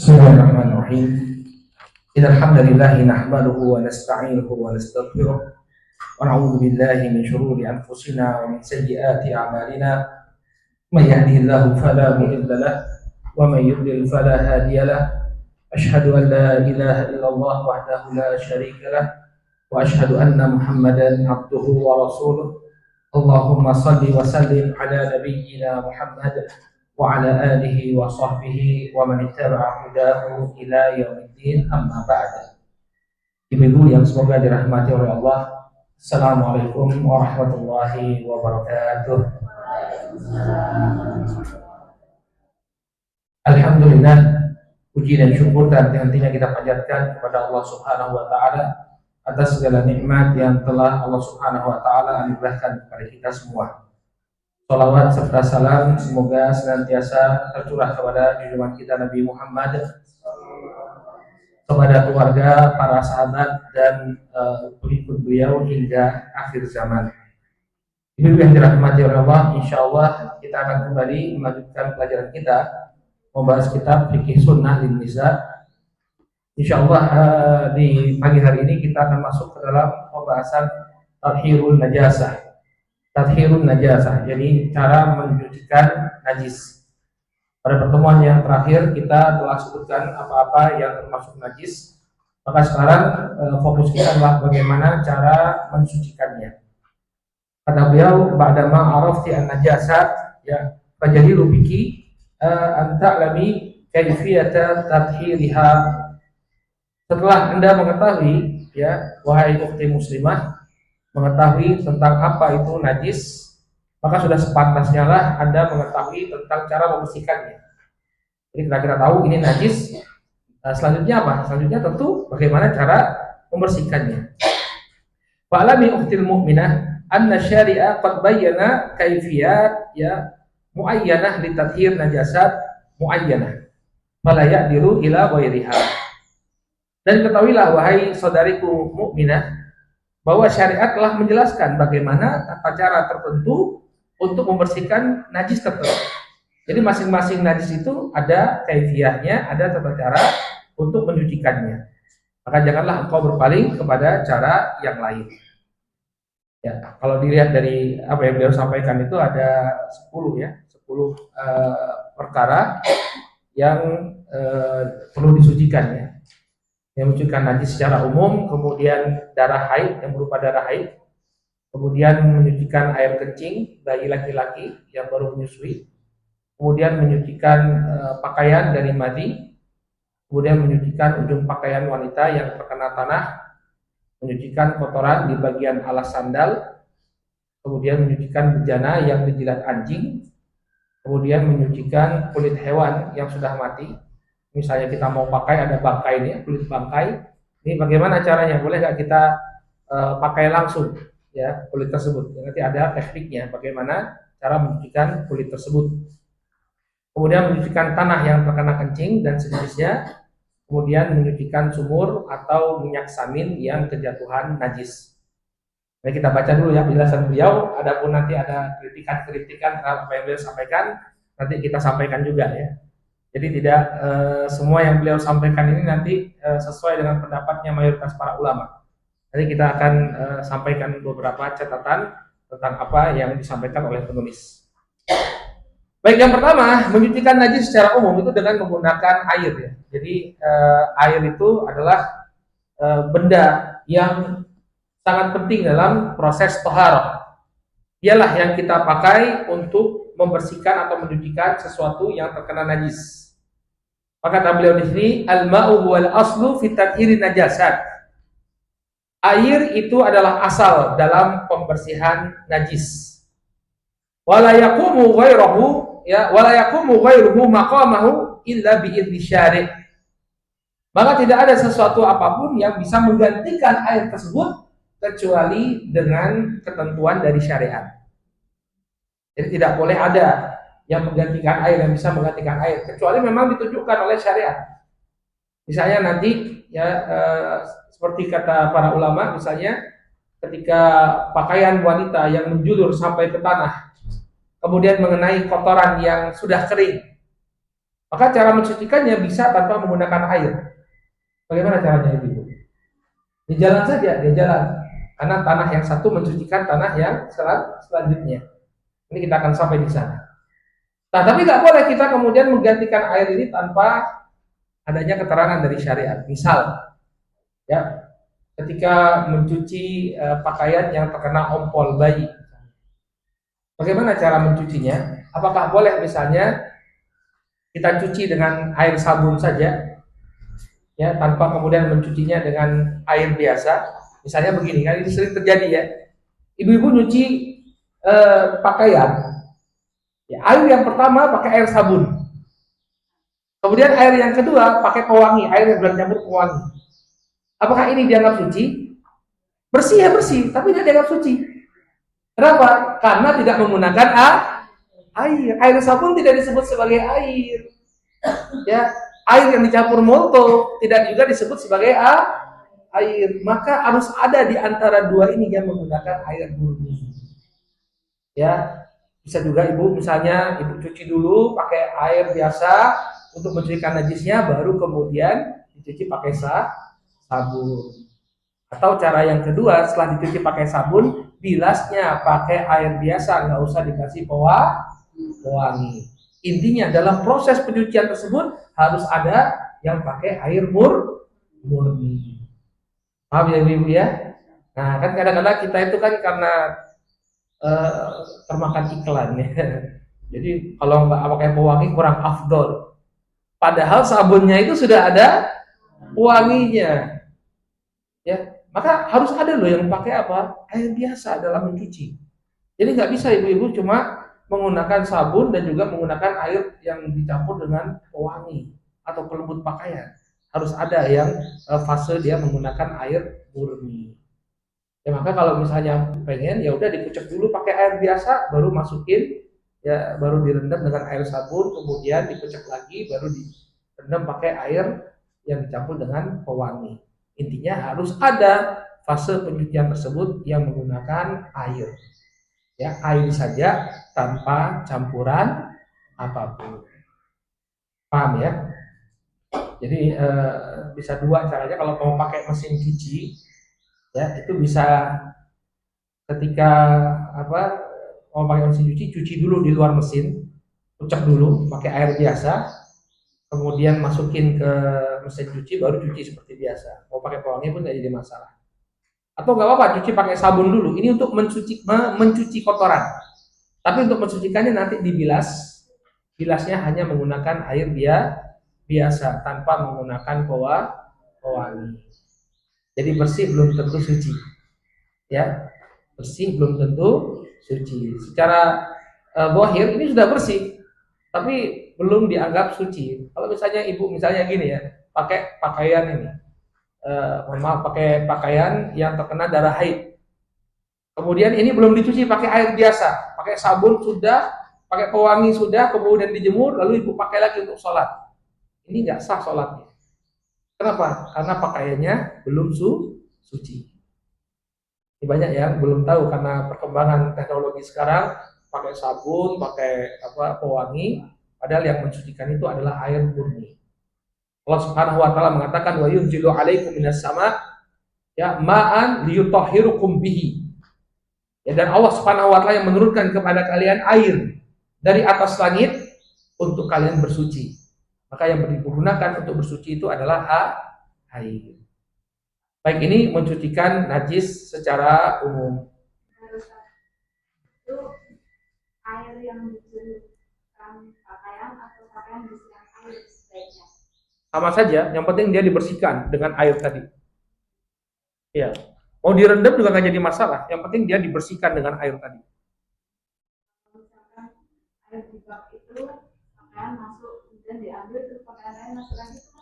Bismillahirrahmanirrahim. Innal hamdalillah nahmaduhu wa nasta'inuhu wa nastaghfiruh wa na'udzu billahi min shururi anfusina wa min sayyiati a'malina. May yahdihillahu fala mudilla lahu wa may yudlil fala hadiya lahu. Ashhadu an la ilaha illallah wahdahu la syarika lahu wa ashhadu anna Muhammadan abduhu wa rasuluh. Allahumma salli wa sallim ala nabiyyina Muhammad wa ala alihi wa sahbihi wa man ittaba'a hudahu ila yaumiddin, amma ba'd. Ibu-ibu yang semoga dirahmati oleh Allah, Assalamualaikum warahmatullahi wabarakatuh. Alhamdulillah, puji dan syukur tak henti-hentinya kita panjatkan kepada Allah Subhanahu wa taala atas segala nikmat yang telah Allah Subhanahu wa taala anugerahkan kepada kita semua. Salawat serta salam semoga senantiasa tercurah kepada junjungan kita Nabi Muhammad, kepada keluarga, para sahabat dan pengikut beliau hingga akhir zaman. Ibu yang dirahmati oleh Allah, insyaallah kita akan kembali melanjutkan pelajaran kita membahas kitab Fikih Sunnah lin Nisa. Insyaallah di pagi hari ini kita akan masuk ke dalam pembahasan Tathhirun Najasah. Tathhirun najasah, jadi cara mencucikan najis. Pada pertemuan yang terakhir kita telah sebutkan apa-apa yang termasuk najis. Maka sekarang fokus kita adalah bagaimana cara mensucikannya. Kata beliau, ba'dama arafti an-najasat, ya, fajadilu biki anta'lami kaifiyata tathhiriha. Setelah Anda mengetahui, ya, wahai ukhti muslimah, mengetahui tentang apa itu najis, maka sudah sepantasnya lah Anda mengetahui tentang cara membersihkannya. Jadi kira-kira tahu ini najis. Selanjutnya apa? Selanjutnya tentu bagaimana cara membersihkannya. Fa'alami ukhtil mu'minah anna syari'a qad bayyana kaifiyat, ya, muayyanah li tathhir najasat muayyanah fala ya'dilu ila ghairiha. Dan ketahuilah wahai saudariku mukminah bahwa syariat telah menjelaskan bagaimana tata cara tertentu untuk membersihkan najis tertentu. Jadi masing-masing najis itu ada kaifiyahnya, ada tata cara untuk mencucikannya. Maka janganlah engkau berpaling kepada cara yang lain. Ya, kalau dilihat dari apa yang beliau sampaikan itu ada 10 perkara yang perlu disucikan, ya. Yang mencucikan najis secara umum, kemudian darah haid yang berupa darah haid, kemudian menyucikan air kencing bayi laki-laki yang baru menyusui, kemudian menyucikan pakaian dari madi, kemudian menyucikan ujung pakaian wanita yang terkena tanah, menyucikan kotoran di bagian alas sandal, kemudian menyucikan bejana yang dijilat anjing, kemudian menyucikan kulit hewan yang sudah mati. Misalnya kita mau pakai ada bangkai ini, kulit bangkai. Ini bagaimana caranya? Boleh nggak kita pakai langsung, ya, kulit tersebut? Nanti ada tekniknya bagaimana cara mencucikan kulit tersebut. Kemudian menyucikan tanah yang terkena kencing dan sejenisnya. Kemudian menyucikan sumur atau minyak samin yang kejatuhan najis. Nah, kita baca dulu ya penjelasan beliau. Adapun nanti ada kritikan-kritikan terhadap apa yang beliau sampaikan, nanti kita sampaikan juga, ya. Jadi tidak semua yang beliau sampaikan ini nanti sesuai dengan pendapatnya mayoritas para ulama. Jadi kita akan sampaikan beberapa catatan tentang apa yang disampaikan oleh penulis. Baik, yang pertama, menyucikan najis secara umum itu dengan menggunakan air, ya. Jadi air itu adalah benda yang sangat penting dalam proses thaharah. Ialah yang kita pakai untuk membersihkan atau mencucikan sesuatu yang terkena najis. Maka kata beliau di sini, al-ma'u wal aslu fi tathhiri najasat. Air itu adalah asal dalam pembersihan najis. Wala yaqumu ghairuhu, ya, wala yaqumu ghairuhu maqamahu illa bi idzni syari'. Maka tidak ada sesuatu apapun yang bisa menggantikan air tersebut kecuali dengan ketentuan dari syariat. Jadi tidak boleh ada yang menggantikan air, yang bisa menggantikan air, kecuali memang ditunjukkan oleh syariat. Misalnya nanti, ya, seperti kata para ulama, misalnya ketika pakaian wanita yang menjulur sampai ke tanah, kemudian mengenai kotoran yang sudah kering, Maka cara mensucikannya bisa tanpa menggunakan air. Bagaimana caranya Ibu? Di jalan saja, dia jalan. Karena tanah yang satu mensucikan tanah yang selanjutnya. Ini kita akan sampai di sana. Nah, tapi nggak boleh kita kemudian menggantikan air ini tanpa adanya keterangan dari syariat. Misal, ya, ketika mencuci pakaian yang terkena ompol bayi, bagaimana cara mencucinya? Apakah boleh misalnya kita cuci dengan air sabun saja, ya, tanpa kemudian mencucinya dengan air biasa? Misalnya begini, kan ini sering terjadi ya. Ibu-ibu nyuci pakaian, ya, air yang pertama pakai air sabun, kemudian air yang kedua pakai pewangi, air yang bercampur pewangi. Apakah ini dianggap suci? Bersih ya bersih, tapi tidak dianggap suci. Kenapa? Karena tidak menggunakan air. Air sabun tidak disebut sebagai air. Ya, air yang dicampur molto tidak juga disebut sebagai air. Maka harus ada di antara dua ini yang menggunakan air murni. Ya, bisa juga ibu misalnya ibu cuci dulu pakai air biasa untuk mencucikan najisnya, baru kemudian dicuci pakai sabun. Atau cara yang kedua, setelah dicuci pakai sabun, bilasnya pakai air biasa, nggak usah dikasih pewangi. Intinya dalam proses pencucian tersebut harus ada yang pakai air murni. Paham ya ibu ya? Nah, kan kadang-kadang kita itu kan karena termakan iklan ya. Jadi kalau nggak pakai pewangi kurang afdol. Padahal sabunnya itu sudah ada pewanginya. Ya, maka harus ada loh yang pakai apa? Air biasa dalam mencuci. Jadi nggak bisa ibu-ibu cuma menggunakan sabun dan juga menggunakan air yang dicampur dengan pewangi atau pelembut pakaian. Harus ada yang fase dia menggunakan air murni. Ya maka kalau misalnya pengen ya udah dikucek dulu pakai air biasa, baru masukin, ya baru direndam dengan air sabun, kemudian dikucek lagi, baru direndam pakai air yang dicampur dengan pewangi. Intinya harus ada fase pencucian tersebut yang menggunakan air. Ya, air saja tanpa campuran apapun. Paham ya? Jadi bisa dua caranya. Kalau mau pakai mesin cuci, ya itu bisa ketika mau pakai mesin cuci, cuci dulu di luar mesin, ucap dulu pakai air biasa, kemudian masukin ke mesin cuci, baru cuci seperti biasa. Mau pakai pewangi pun tidak jadi masalah. Atau nggak apa-apa, cuci pakai sabun dulu. Ini untuk mencuci kotoran. Tapi untuk mensucikannya nanti dibilas. Bilasnya hanya menggunakan air biasa tanpa menggunakan pewangi. Jadi bersih belum tentu suci. Ya, bersih belum tentu suci. Secara zahir ini sudah bersih, tapi belum dianggap suci. Kalau misalnya ibu misalnya gini ya, pakai pakaian ini, pakai pakaian yang terkena darah haid. Kemudian ini belum dicuci pakai air biasa, pakai sabun sudah, pakai pewangi sudah, kemudian dijemur, lalu ibu pakai lagi untuk sholat. Ini nggak sah sholatnya. Kenapa? Karena pakaiannya belum suci. Ini banyak yang belum tahu karena perkembangan teknologi sekarang pakai sabun, pakai pewangi, padahal yang mensucikan itu adalah air murni. Allah Subhanahu wa taala mengatakan wa yunzilu 'alaikum minas sama' ya ma'an liyutahhirukum bihi. Ya, dan Allah Subhanahu wa taala yang menurunkan kepada kalian air dari atas langit untuk kalian bersuci. Maka yang digunakan untuk bersuci itu adalah air. Baik, ini mencucikan najis secara umum. Itu air yang dicucikan pakaian atau pakaian disiram air sebaiknya? Sama saja, yang penting dia dibersihkan dengan air tadi. Ya, mau direndam juga nggak jadi masalah. Yang penting dia dibersihkan dengan air tadi. Misalkan air di bak itu pakaian masuk kemudian diambil terus pakaian lain masuk lagi itu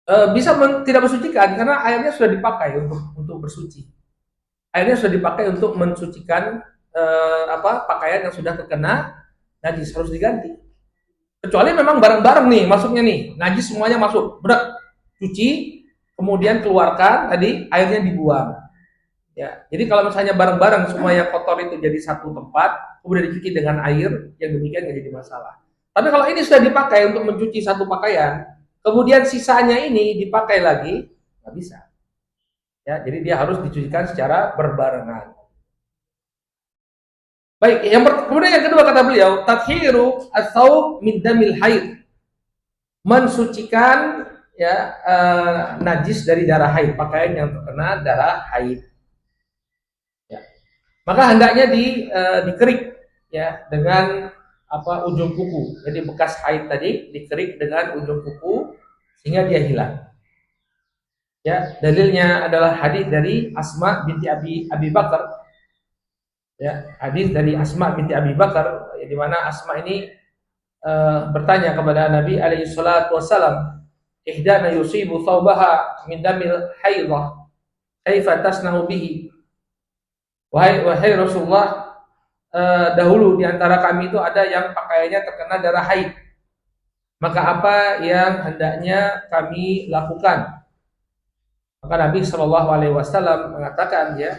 masih bisa tidak mensucikan karena airnya sudah dipakai untuk bersuci. Airnya sudah dipakai untuk mensucikan pakaian yang sudah terkena najis, harus diganti. Kecuali memang bareng-bareng nih masuknya nih, najis semuanya masuk, berat, cuci, kemudian keluarkan tadi airnya dibuang. Ya, jadi kalau misalnya bareng-bareng semua yang kotor itu jadi satu tempat, kemudian dicuci dengan air, yang demikian nggak jadi masalah. Tapi kalau ini sudah dipakai untuk mencuci satu pakaian, kemudian sisanya ini dipakai lagi, nggak bisa. Ya, jadi dia harus dicucikan secara berbarengan. Baik, kemudian yang kedua kata beliau, tathiru ats-tsaub min damil haid. Mensucikan ya najis dari darah haid, pakaian yang terkena darah haid. Ya. Maka hendaknya dikerik ya dengan ujung kuku. Jadi bekas haid tadi dikerik dengan ujung kuku sehingga dia hilang. Ya, dalilnya adalah hadis dari Asma binti Abi Bakar. Ya, hadis dari Asma binti Abi Bakar di mana Asma ini bertanya kepada Nabi alaihi salatu wasalam, "Ihdana yusibu thawbaha min damil haidhah, kaifa tasnahu bihi?" Wahai Rasulullah, dahulu di antara kami itu ada yang pakaiannya terkena darah haid. Maka apa yang hendaknya kami lakukan? Maka Nabi Shallallahu Alaihi Wasallam mengatakan ya,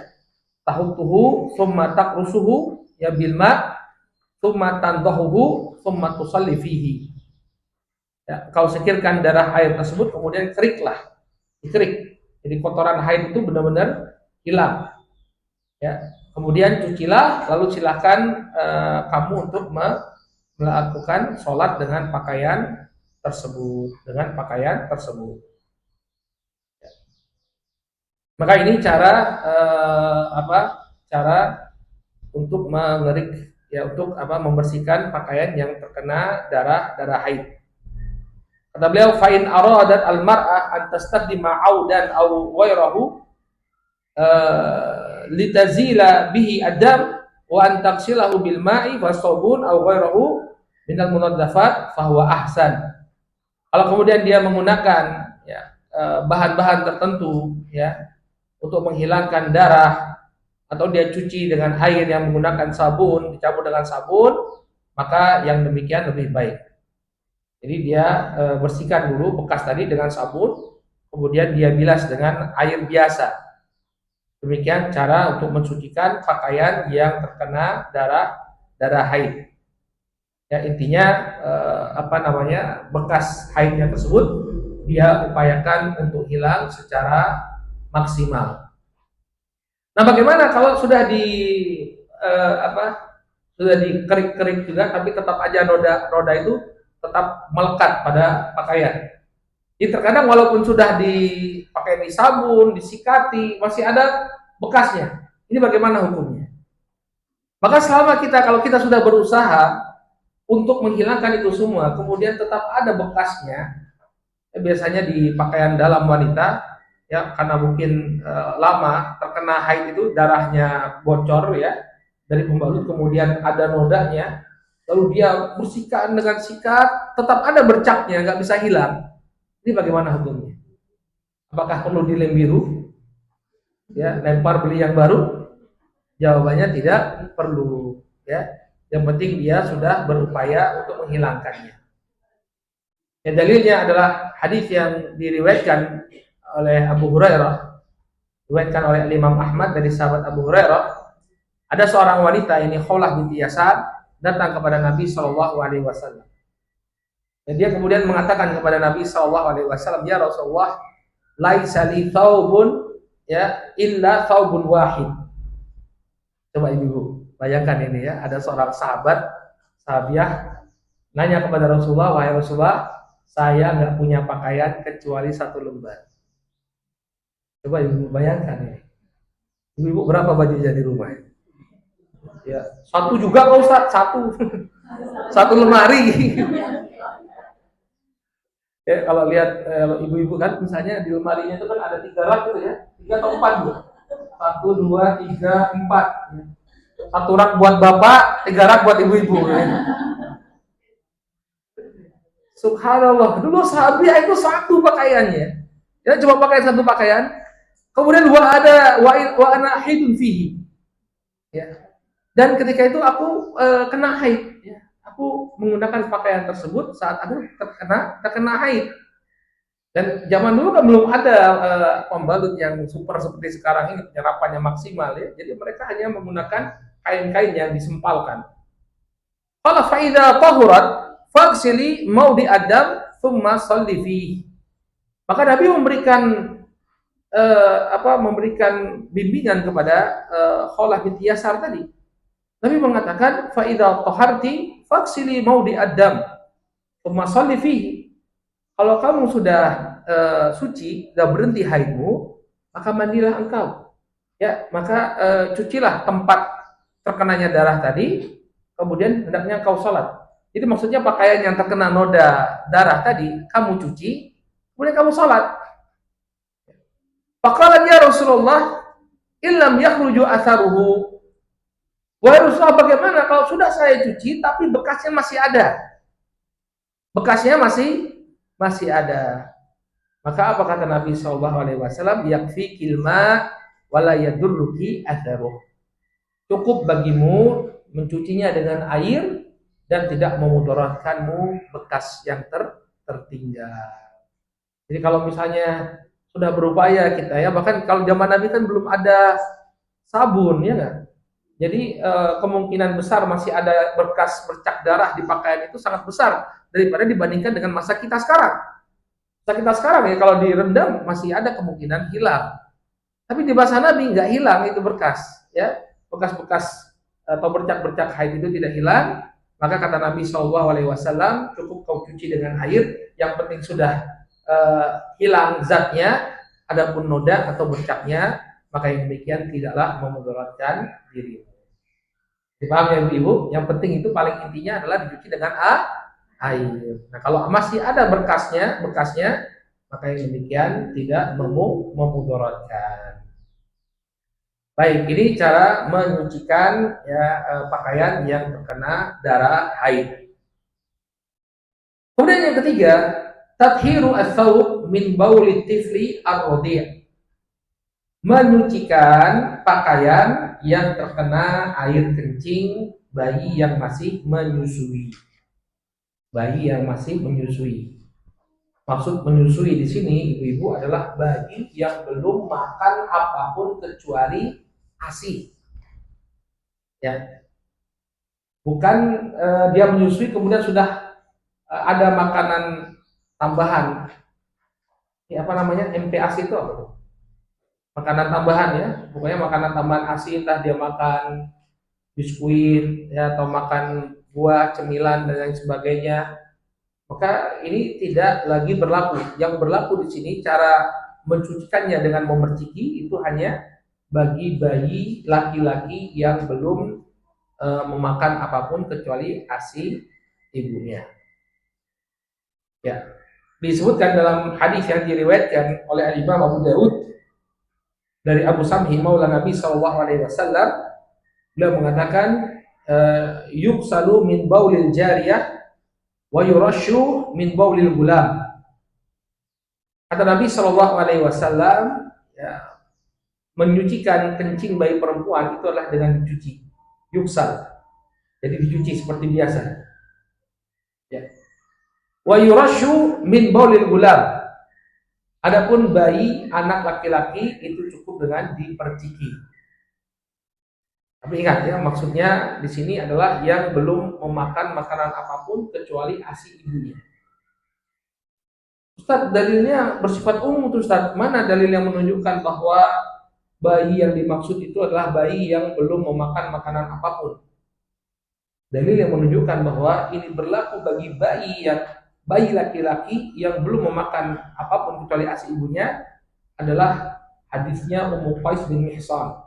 tahutuhu, summa takrusuhu ya bilma, summa tandahuhu, summa tusalli fihi. Ya, kau sekirkan darah air tersebut, kemudian keriklah, dikerik. Jadi kotoran haid itu benar-benar hilang. Ya, kemudian cucilah, lalu silakan kamu untuk melakukan sholat dengan pakaian tersebut, Maka ini cara cara untuk mengerik ya, untuk membersihkan pakaian yang terkena darah haid. Kata beliau, fa in aradat al mar'ah an tastaqdima audan aw ghairahu litazila bihi adam wa an taghsilahu bil ma'i wa sabun aw ghairahu minal munadzafat fa huwa ahsan. Kalau kemudian dia menggunakan ya bahan-bahan tertentu ya untuk menghilangkan darah, atau dia cuci dengan air yang menggunakan sabun, dicampur dengan sabun, maka yang demikian lebih baik. Jadi dia bersihkan dulu bekas tadi dengan sabun, kemudian dia bilas dengan air biasa. Demikian cara untuk mensucikan pakaian yang terkena darah haid. Ya, intinya bekas haidnya tersebut dia upayakan untuk hilang secara maksimal. Nah, bagaimana kalau sudah sudah dikerik-kerik juga, tapi tetap aja noda itu tetap melekat pada pakaian. Jadi terkadang walaupun sudah dipakai sabun, disikati, masih ada bekasnya. Ini bagaimana hukumnya? Maka kalau kita sudah berusaha untuk menghilangkan itu semua, kemudian tetap ada bekasnya, biasanya di pakaian dalam wanita, ya karena mungkin lama terkena haid itu darahnya bocor ya dari pembalut, kemudian ada nodanya, lalu dia bersihkan dengan sikat, tetap ada bercaknya, nggak bisa hilang. Ini bagaimana hukumnya? Apakah perlu dilem biru? Ya, lempar beli yang baru? Jawabannya tidak perlu. Ya, yang penting dia sudah berupaya untuk menghilangkannya. Ya, dalilnya adalah hadis yang diriwayatkan oleh Abu Hurairah, diriwayatkan oleh Imam Ahmad dari sahabat Abu Hurairah. Ada seorang wanita, ini Khawlah binti Yasar, datang kepada Nabi Shallallahu Alaihi Wasallam. Dan dia kemudian mengatakan kepada Nabi Shallallahu Alaihi Wasallam, ya Rasulullah, laisa li thawbun ya illa thawbun wahid. Coba ibu bayangkan ini ya, ada seorang sahabiah nanya kepada Rasulullah, wahai Rasulullah, saya nggak punya pakaian kecuali satu lembar. Coba ibu bayangkan ini. Ibu berapa bajunya di rumah? Ya, satu juga Pak Ustaz, satu lemari. Ya, kalau lihat ibu-ibu kan misalnya di lemarinya itu kan ada 3 rak gitu ya, 3 atau 4 gitu. 1, 2, 3, 4. 1 rak buat bapak, 3 rak buat ibu-ibu. Ya. Subhanallah, dulu sahabiah itu satu pakaiannya. Ya, cuma pakai satu pakaian. Kemudian wa ana haidun fihi. Ya. Dan ketika itu aku kena haid. Ya. Aku menggunakan pakaian tersebut saat aku terkena haid. Dan zaman dulu kan belum ada pembalut yang super seperti sekarang ini, penyerapannya maksimal ya. Jadi mereka hanya menggunakan kain-kain yang disempalkan. Qala fa idza tahurat faghsili maudi adam thumma sholli fihi. Maka Nabi memberikan bimbingan kepada Kholah binti Yasar tadi. Nabi mengatakan fa idza taharti faghsili maudi adam thumma sholli fihi. Kalau kamu sudah suci, sudah berhenti haidmu, maka mandilah engkau. Ya, maka cucilah tempat terkenanya darah tadi, kemudian hendaknya engkau sholat. Jadi maksudnya pakaian yang terkena noda darah tadi, kamu cuci, kemudian kamu sholat. Faqala ya Rasulullah, illam yakhruju atharuhu. Wahai Rasulullah, bagaimana kalau sudah saya cuci tapi bekasnya masih ada? Bekasnya masih ada. Maka apa kata Nabi SAW? Yakfi kilma wala yadurruki atharuh. Cukup bagimu mencucinya dengan air dan tidak memudaratkanmu bekas yang tertinggal. Jadi kalau misalnya sudah berupaya kita ya, bahkan kalau zaman Nabi kan belum ada sabun ya kan. Jadi kemungkinan besar masih ada bekas bercak darah di pakaian itu sangat besar daripada dibandingkan dengan masa kita sekarang. Masa kita sekarang ya kalau direndam masih ada kemungkinan hilang. Tapi di masa Nabi nggak hilang itu bekas, ya bekas-bekas atau bercak-bercak haid itu tidak hilang. Maka kata Nabi SAW, cukup kau cuci dengan air, yang penting sudah hilang zatnya, adapun noda atau bercaknya, maka yang demikian tidaklah memudaratkan diri. Dipahami ya Ibu? Yang penting itu paling intinya adalah dicuci dengan air. Nah kalau masih ada bekasnya, maka yang demikian tidak memudaratkan. Baik, ini cara menyucikan ya pakaian yang terkena darah haid. Kemudian yang ketiga, tathiru ats-tsawb min bauli tifli ar-radhi'. Menyucikan pakaian yang terkena air kencing bayi yang masih menyusui. Bayi yang masih menyusui. Maksud menyusui di sini ibu-ibu adalah bayi yang belum makan apapun kecuali ASI. Ya. Bukan dia menyusui kemudian sudah ada makanan tambahan. Ya, apa namanya? MPASI itu apa tuh? Makanan tambahan ya. Pokoknya makanan tambahan ASI, entah dia makan biskuit ya atau makan buah, cemilan dan lain sebagainya. Maka ini tidak lagi berlaku. Yang berlaku di sini cara mencucikannya dengan memerciki itu hanya bagi bayi laki-laki yang belum memakan apapun kecuali ASI ibunya. Ya, disebutkan dalam hadis yang diriwayatkan oleh Imam Abu Daud dari Abu Samhi Maula Nabi SAW, beliau mengatakan yuksalu min baulil jariyah wa yurashu min baulil gulam. Kata Nabi SAW, ya, menyucikan kencing bayi perempuan itu adalah dengan dicuci, yuksal, jadi dicuci seperti biasa. Ya. Wa yurashu min baulil gulam. Adapun bayi anak laki-laki itu cukup dengan diperciki. Tapi ingat ya, maksudnya di sini adalah yang belum memakan makanan apapun kecuali ASI ibunya. Ustaz, dalilnya bersifat umum tuh Ustaz. Mana dalil yang menunjukkan bahwa bayi yang dimaksud itu adalah bayi yang belum memakan makanan apapun? Dalil yang menunjukkan bahwa ini berlaku bagi bayi laki-laki yang belum memakan apapun kecuali ASI ibunya adalah hadisnya Ummu Qais bin Mihsan.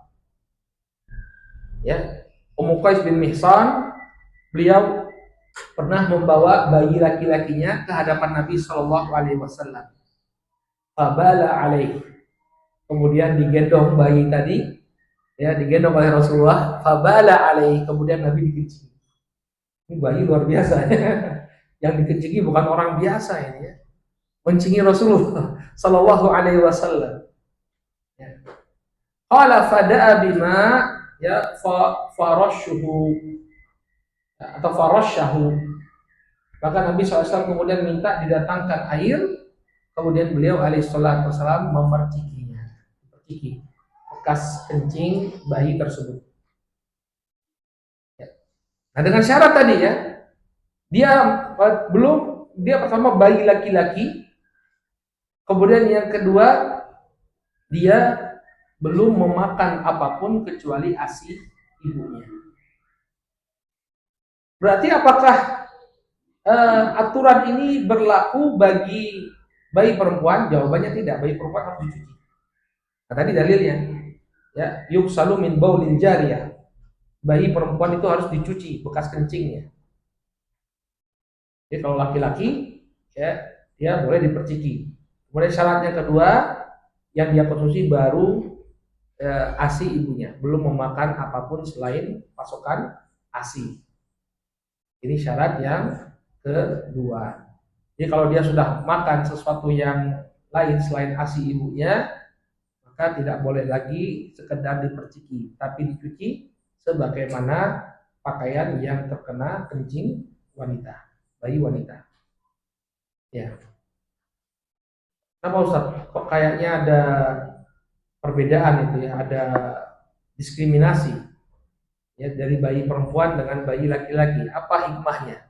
Ya, Ummu Qais bin Mihsan, beliau pernah membawa bayi laki-lakinya ke hadapan Nabi SAW. Fabala alaih. Kemudian digendong bayi tadi, ya digendong oleh Rasulullah. Fabala alaih. Kemudian Nabi dikencing. Ini bayi luar biasa ya. Yang dikencing bukan orang biasa ini ya. Mencingi Rasulullah Sallallahu Alaihi Wasallam. Qala fada'a bima ya farashuhu atau farashahu. Maka Nabi SAW kemudian minta didatangkan air, kemudian beliau alaihissalatu wassalam memercikinya, memerciki bekas kencing bayi tersebut. Nah dengan syarat tadi ya, Dia pertama bayi laki-laki, kemudian yang kedua dia belum memakan apapun kecuali ASI ibunya. Berarti apakah aturan ini berlaku bagi bayi perempuan? Jawabannya tidak. Bayi perempuan harus dicuci. Nah, tadi dalilnya, ya, yuksalu min baulin jariyah. Bayi perempuan itu harus dicuci bekas kencingnya. Jadi kalau laki-laki, ya, dia boleh diperciki. Kemudian syaratnya kedua, yang dia konsumsi baru ASI ibunya, belum memakan apapun selain pasokan ASI. Ini syarat yang kedua. Jadi kalau dia sudah makan sesuatu yang lain selain ASI ibunya, maka tidak boleh lagi sekedar diperciki, tapi dicuci sebagaimana pakaian yang terkena kencing wanita, bayi wanita. Ya. Kenapa Ustaz? Kok kayaknya ada perbedaan itu ya, ada diskriminasi ya dari bayi perempuan dengan bayi laki-laki. Apa hikmahnya?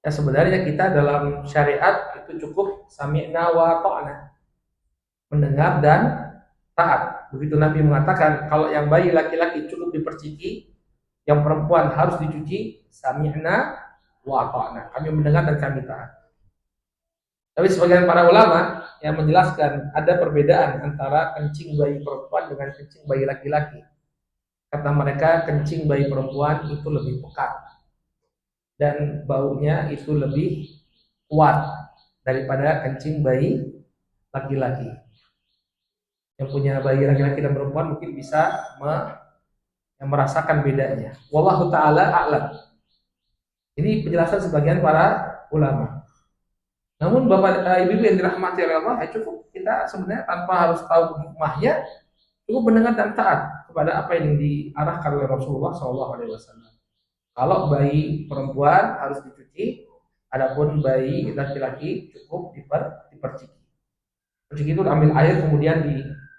Ya sebenarnya kita dalam syariat itu cukup sami'na wa ta'na, mendengar dan taat. Begitu Nabi mengatakan kalau yang bayi laki-laki cukup diperciki, yang perempuan harus dicuci, sami'na wa ta'na. Kami mendengar dan kami taat. Tapi sebagian para ulama yang menjelaskan ada perbedaan antara kencing bayi perempuan dengan kencing bayi laki-laki. Kata mereka kencing bayi perempuan itu lebih pekat dan baunya itu lebih kuat daripada kencing bayi laki-laki. Yang punya bayi laki-laki dan perempuan mungkin bisa merasakan bedanya. Wallahu ta'ala a'lam. Ini penjelasan sebagian para ulama. Namun Bapak Ibu yang dirahmati oleh Allah, cukup kita sebenarnya tanpa harus tahu hikmahnya, cukup mendengar dan taat kepada apa yang diarahkan oleh Rasulullah SAW. Kalau bayi perempuan harus dicuci, adapun bayi laki-laki cukup diperciki. Perciki itu ambil air kemudian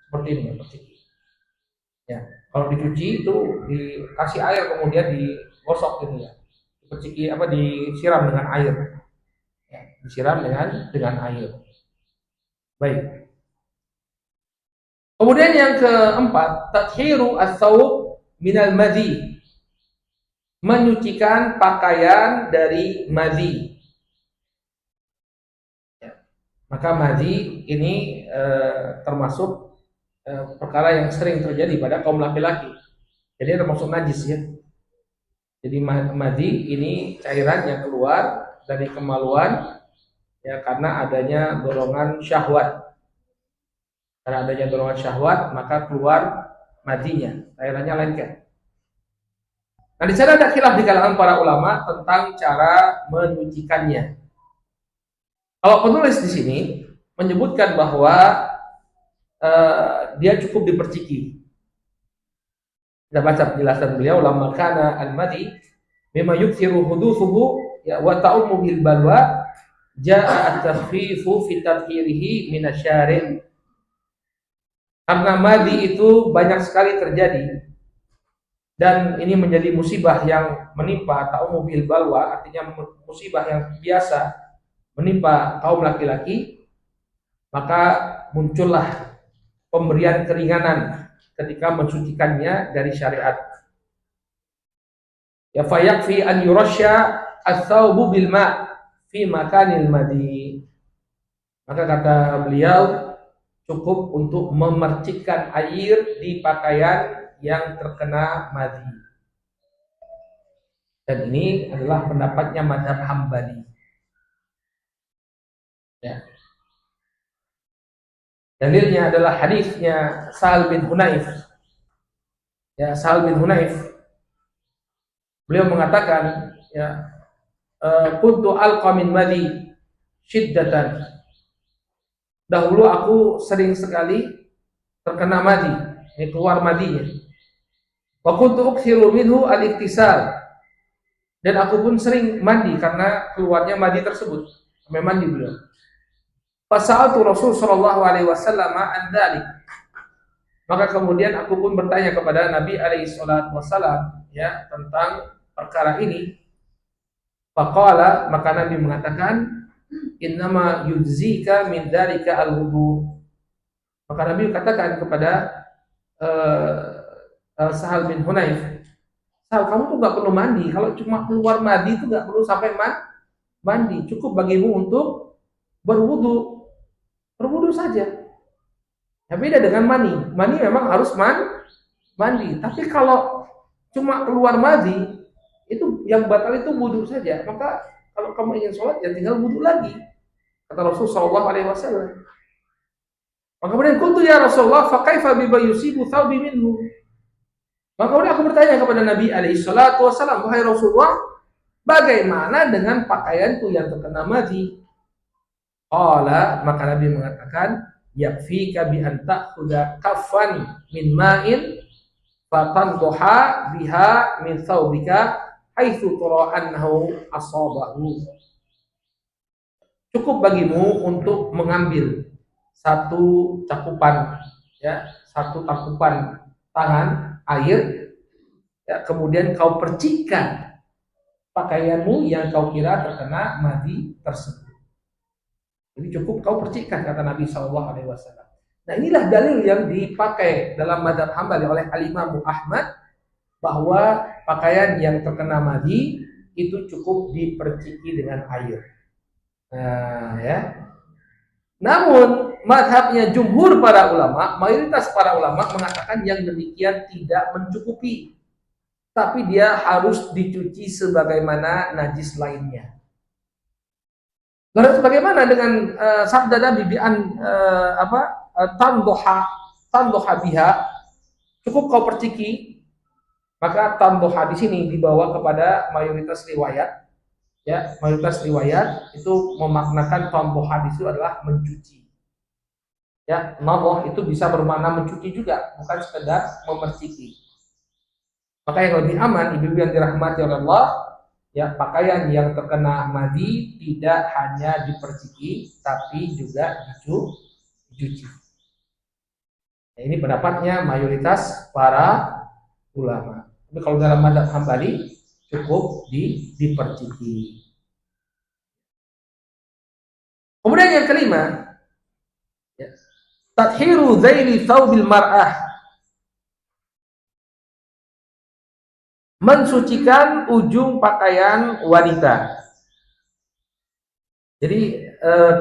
seperti ini, perciki. Ya, kalau dicuci itu dikasih air kemudian digosok gitu ya. Diperciki disiram dengan air. Ya, disiram dengan air. Baik. Kemudian yang keempat, tathiru as-saub minal madhi. Menyucikan pakaian dari madhi. Ya. Maka madhi ini termasuk perkara yang sering terjadi pada kaum laki-laki. Jadi termasuk najis ya. Jadi madhi ini cairan yang keluar dari kemaluan ya karena adanya dorongan syahwat. Karena adanya dorongan syahwat maka keluar madhinya, cairannya lengket. Nah di sana ada khilaf di kalangan para ulama tentang cara menyucikannya. Kalau penulis di sini menyebutkan bahwa dia cukup diperciki. Kita baca penjelasan beliau, lamma kana al-madhi mimma yukthiru huduthuhu ya wa ta'ummu bil balwa jaa at-takhfifu fi tadhhirihi min asy-syari'. Karena madhi itu banyak sekali terjadi dan ini menjadi musibah yang menimpa ta'ummu bil balwa, artinya musibah yang biasa menimpa kaum laki-laki, maka muncullah pemberian keringanan ketika mensucikannya dari syariat. Ya fayakfi an yurasya ats-tsaubu bil ma' fi makanil madhi. Maka kata beliau cukup untuk memercikkan air di pakaian yang terkena madhi. Dan ini adalah pendapatnya mazhab Hambali. Ya. Dalilnya adalah hadisnya Sa'al bin Hunayf. Ya, Sa'al bin Hunayf. Beliau mengatakan, ya, kuntu alqa min madhi syiddatan. Dahulu aku sering sekali terkena madhi, ini keluar madhinya. Wa kuntu ukthiru minhu al-iktisal. Dan aku pun sering mandi karena keluarnya madhi tersebut. Sampai mandi beliau. Fasa'altu Rasul sallallahu alaihi wasallam an dzalik. Maka kemudian aku pun bertanya kepada Nabi alaihi salatu wasallam ya tentang perkara ini. Faqala, maka Nabi mengatakan, innama yujzika min dzalika al-wudu. Maka Nabi katakan kepada Sahal bin Hunayf, Sahal, kamu tuh nggak perlu mandi. Kalau cuma keluar mandi itu nggak perlu sampai mandi. Cukup bagimu untuk berwudu, berwudu saja. Ya, beda dengan mandi. Mandi memang harus mandi. Tapi kalau cuma keluar mandi, itu yang batal itu wudu saja. Maka kalau kamu ingin sholat, ya tinggal wudu lagi. Kata Rasul Shallallahu Alaihi Wasallam. Maka kemudian kuntu ya Rasulullah, fa kaifa bima yusibu thawbi minhu. Maka kemudian aku bertanya kepada Nabi alaihi salatu wasallam, wahai Rasulullah, bagaimana dengan pakaianku yang terkena madhi? Qala, maka Nabi mengatakan, yakfika bi an ta'khudha kaffan min ma'in fatanduha biha min thawbika haitsu tara annahu asabahu. Cukup bagimu untuk mengambil satu cakupan tangan air, ya, kemudian kau percikan pakaianmu yang kau kira terkena madhi tersebut. Jadi cukup kau percikan, kata Nabi Shallallahu Alaihi Wasallam. Nah, inilah dalil yang dipakai dalam madzhab Hambali oleh Al-Imam Ahmad, bahwa pakaian yang terkena madhi itu cukup diperciki dengan air. Nah, ya. Namun mazhabnya jumhur para ulama, mayoritas para ulama mengatakan yang demikian tidak mencukupi, tapi dia harus dicuci sebagaimana najis lainnya. Lalu bagaimana dengan sabda Nabi bi'an tandoha biha, cukup kau perciki? Maka tandoha di sini dibawa kepada mayoritas riwayat. Ya, mayoritas riwayat itu memaknakan tandoha itu adalah mencuci. Ya, nadhah itu bisa bermakna mencuci juga, bukan sekedar memerciki. Maka yang lebih aman, ibu-ibu yang dirahmati oleh Allah, ya, pakaian yang terkena madhi tidak hanya diperciki, tapi juga dicuci. Nah, ini pendapatnya mayoritas para ulama. Tapi kalau dalam madzhab Hambali cukup diperciki. Kemudian yang kelima, ya, tathiru zaili thawbil mar'ah, mensucikan ujung pakaian wanita. Jadi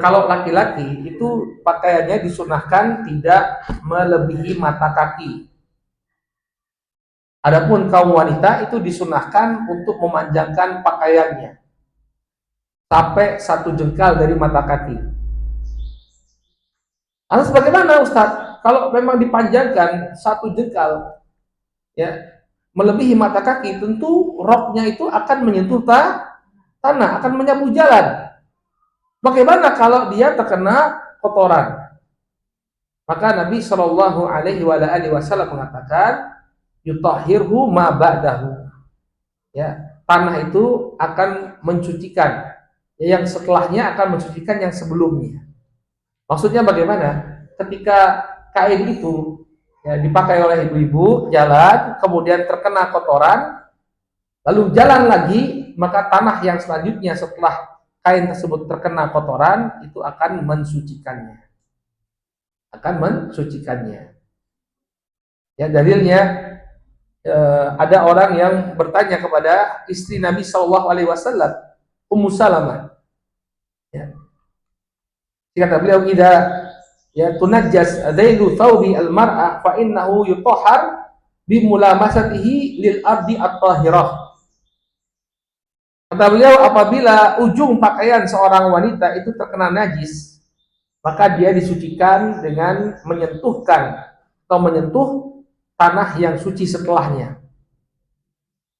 kalau laki-laki itu pakaiannya disunahkan tidak melebihi mata kaki. Adapun kaum wanita itu disunahkan untuk memanjangkan pakaiannya sampai 1 jengkal dari mata kaki. Lantas bagaimana Ustaz? Kalau memang dipanjangkan 1 jengkal, ya, melebihi mata kaki, tentu roknya itu akan menyentuh tanah, akan menyapu jalan. Bagaimana kalau dia terkena kotoran? Maka Nabi Shallallahu Alaihi Wasallam mengatakan, yutahhirhu ma ba'dahu. Ya, tanah itu akan mencucikan, ya, yang setelahnya akan mencucikan yang sebelumnya. Maksudnya bagaimana? Ketika kain itu, ya, dipakai oleh ibu-ibu, jalan, kemudian terkena kotoran, lalu jalan lagi, maka tanah yang selanjutnya setelah kain tersebut terkena kotoran itu akan mensucikannya. Ya, dalilnya, ada orang yang bertanya kepada istri Nabi Shallallahu Alaihi Wasallam, Ummu Salamah. Ya. Kata beliau, "Idza ya tunajjas dzailu thawbi al-mar'ah fa innahu yutahhar bi mulamasatihi lil ardi at-tahirah." Kata beliau, apabila ujung pakaian seorang wanita itu terkena najis, maka dia disucikan dengan menyentuhkan atau menyentuh tanah yang suci setelahnya.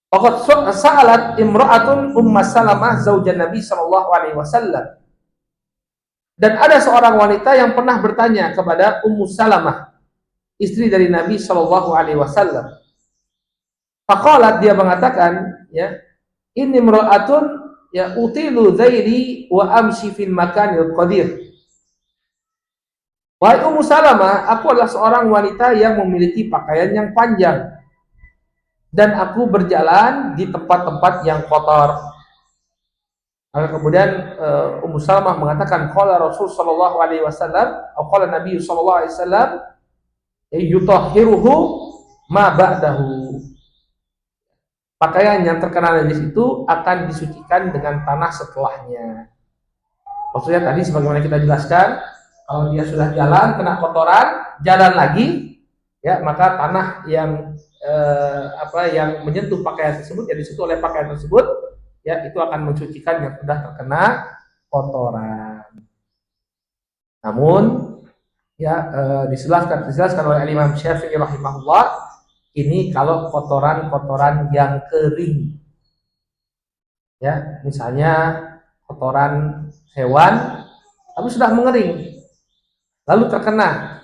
Faqad sa'alat imra'atun Ummu Salamah zaujan Nabi sallallahu alaihi wasallam. Dan ada seorang wanita yang pernah bertanya kepada Ummu Salamah, istri dari Nabi sallallahu alaihi wasallam. Faqalat, dia mengatakan, ya, inni imra'atun ya utilu zairi wa amshi fil makanil qadir. Wahai Ummu Salamah, aku adalah seorang wanita yang memiliki pakaian yang panjang dan aku berjalan di tempat-tempat yang kotor. Maka kemudian Ummu Salamah mengatakan qala Rasul sallallahu alaihi wasallam atau qala Nabi sallallahu alaihi wasallam yutahhiruhu ma ba'dahu. Pakaian yang terkena najis itu akan disucikan dengan tanah setelahnya. Maksudnya tadi sebagaimana kita jelaskan, kalau dia sudah jalan kena kotoran, jalan lagi, ya maka tanah yang yang menyentuh pakaian tersebut, yang disentuh oleh pakaian tersebut, ya itu akan mensucikan yang sudah terkena kotoran. Namun, ya dijelaskan oleh Imam Syafi'i rahimahullah, ini kalau kotoran-kotoran yang kering, ya misalnya kotoran hewan tapi sudah mengering lalu terkena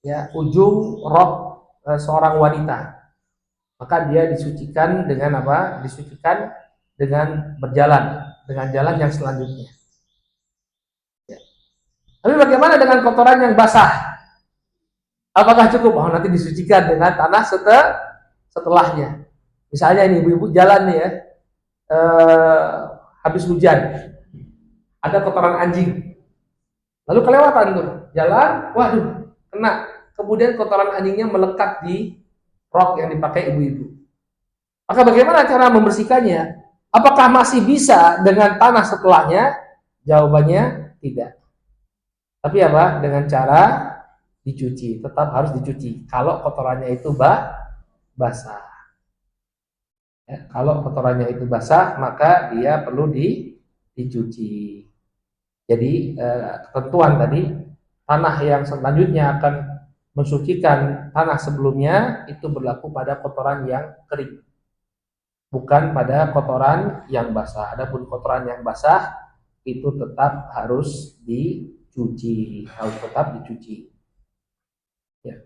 ya ujung rok seorang wanita, maka dia disucikan dengan apa? Disucikan dengan berjalan dengan jalan yang selanjutnya. Ya. Tapi bagaimana dengan kotoran yang basah? Apakah cukup? Oh, nanti disucikan dengan tanah setelahnya. Misalnya ini ibu-ibu jalan nih ya, habis hujan, ada kotoran anjing, lalu kelewatan tuh jalan, waduh kena, kemudian kotoran anjingnya melekat di rok yang dipakai ibu-ibu. Maka bagaimana cara membersihkannya? Apakah masih bisa dengan tanah setelahnya? Jawabannya tidak. Tapi apa? Dengan cara dicuci, tetap harus dicuci. Kalau kotorannya itu basah. Ya, kalau kotorannya itu basah, maka dia perlu dicuci. Jadi ketentuan tadi, tanah yang selanjutnya akan mensucikan tanah sebelumnya itu berlaku pada kotoran yang kering, bukan pada kotoran yang basah. Adapun kotoran yang basah itu tetap harus dicuci, Ya.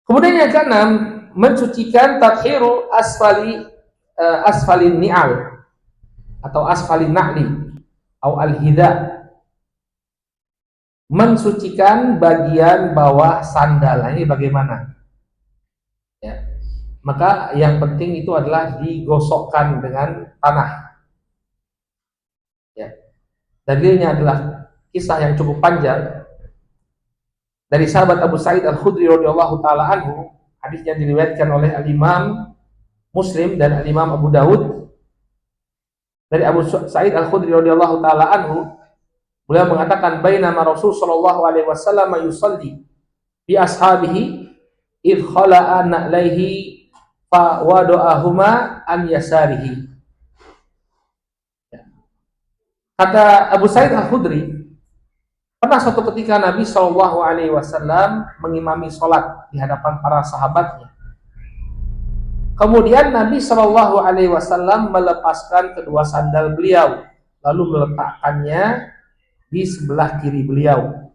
Kemudian yang keenam, mensucikan tathiru asfalin ni'al atau asfalin na'li atau al-hida, mensucikan bagian bawah sandal. Nah, ini bagaimana? Ya. Maka yang penting itu adalah digosokkan dengan tanah. Ya. Dalilnya adalah kisah yang cukup panjang dari sahabat Abu Sa'id Al-Khudri radhiyallahu taala anhu, hadis yang diriwayatkan oleh Al-Imam Muslim dan Al-Imam Abu Dawud. Dari Abu Sa'id Al-Khudri radhiyallahu taala anhu, beliau mengatakan bainama Rasul sallallahu alaihi wasallam yusalli bi ashabihi id khala'a na'laihi fa wada'ahuma an yasarihi. Kata Abu Sa'id Al-Khudri, pernah suatu ketika Nabi Shallallahu Alaihi Wasallam mengimami sholat di hadapan para sahabatnya. Kemudian Nabi Shallallahu Alaihi Wasallam melepaskan kedua sandal beliau, lalu meletakkannya di sebelah kiri beliau.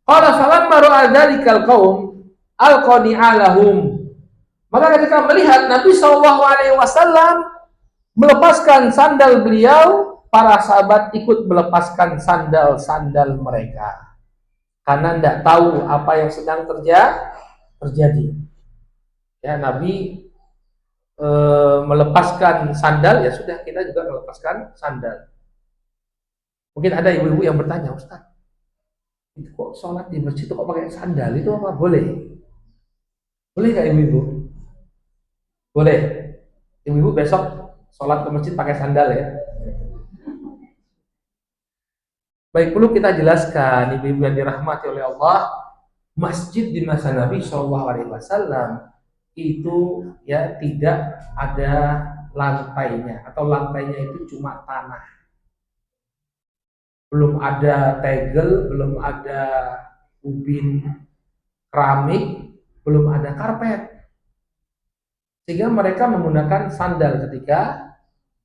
Qala falamma ra'a dzalikal qaum alqani'alahum. Maka ketika melihat Nabi Shallallahu Alaihi Wasallam melepaskan sandal beliau, para sahabat ikut melepaskan sandal-sandal mereka karena tidak tahu apa yang sedang terjadi. Ya, Nabi melepaskan sandal, ya sudah kita juga melepaskan sandal. Mungkin ada ibu-ibu yang bertanya, Ustaz, itu kok sholat di masjid itu kok pakai sandal, itu apa? Boleh? Boleh nggak ibu-ibu? Boleh. Ibu-ibu besok sholat ke masjid pakai sandal ya. Baik, perlu kita jelaskan, ibu-ibu yang dirahmati oleh Allah, masjid di masa Nabi Shallallahu Alaihi Wasallam itu ya tidak ada lantainya, atau lantainya itu cuma tanah, belum ada tegel, belum ada ubin keramik, belum ada karpet, sehingga mereka menggunakan sandal ketika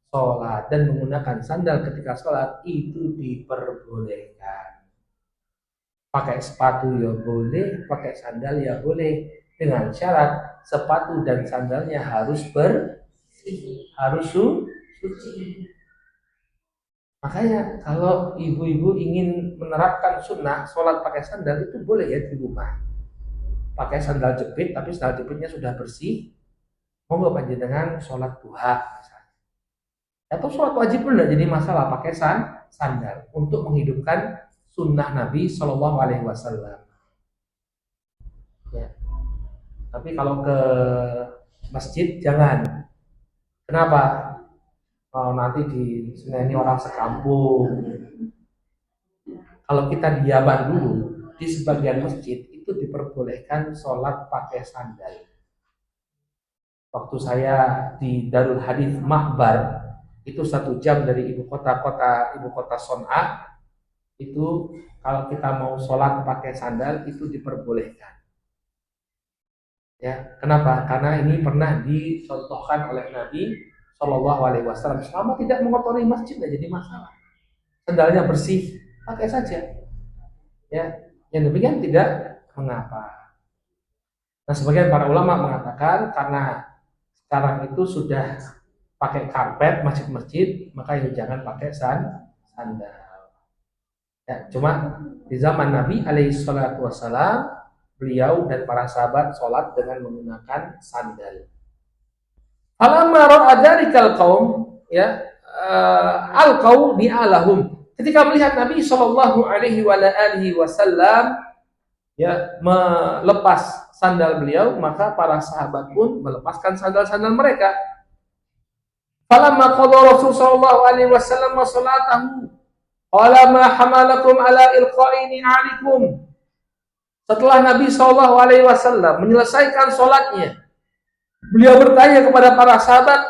sholat, dan menggunakan sandal ketika sholat itu diperbolehkan. Pakai sepatu ya boleh, pakai sandal ya boleh, dengan syarat sepatu dan sandalnya harus suci. Makanya kalau ibu-ibu ingin menerapkan sunnah sholat pakai sandal itu boleh ya di rumah. Pakai sandal jepit, tapi sandal jepitnya sudah bersih, monggo panjenengan sholat duha misalnya. Atau sholat wajib pun tidak jadi masalah pakai sandal untuk menghidupkan sunnah Nabi Shallallahu Alaihi Wasallam. Ya. Tapi kalau ke masjid jangan. Kenapa? Kalau nanti diseneni orang sekampung. Kalau kita di Yaman dulu, di sebagian masjid itu diperbolehkan sholat pakai sandal. Waktu saya di Darul Hadits Makbar, itu 1 jam dari ibu kota Son'a, itu kalau kita mau sholat pakai sandal itu diperbolehkan. Ya, kenapa? Karena ini pernah dicontohkan oleh Nabi Shallallahu Alaihi Wasallam. Selama tidak mengotori masjid tidak jadi masalah. Sandalnya bersih, pakai saja. Ya, yang demikian tidak mengapa. Nah, sebagian para ulama mengatakan karena sekarang itu sudah pakai karpet masjid-masjid, maka ya jangan pakai sandal. Ya, cuma di zaman Nabi alaihi salatu wassalam, beliau dan para sahabat sholat dengan menggunakan sandal. Falamma ra'a dzarikal qaum, ya, alqau bi'alahum. Ketika melihat Nabi Shallallahu Alaihi Wasallam ya melepas sandal beliau, maka para sahabat pun melepaskan sandal-sandal mereka. Falamma qada Rasul Shallallahu Alaihi Wasallam salatahu, qala ma hamalakum ala ilqaini alikum. Setelah Nabi Shallallahu Alaihi Wasallam menyelesaikan sholatnya, beliau bertanya kepada para sahabat,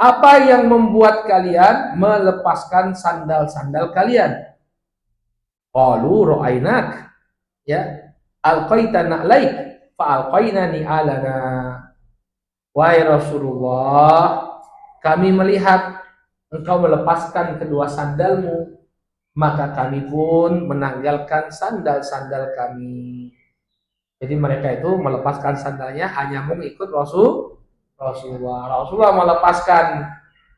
apa yang membuat kalian melepaskan sandal-sandal kalian? Qalu ra'ainak, ya, alqaitana alaik fa alqainani alana. Wahai Rasulullah, kami melihat engkau melepaskan kedua sandalmu, maka kami pun menanggalkan sandal-sandal kami. Jadi mereka itu melepaskan sandalnya hanya mengikut Rasulullah melepaskan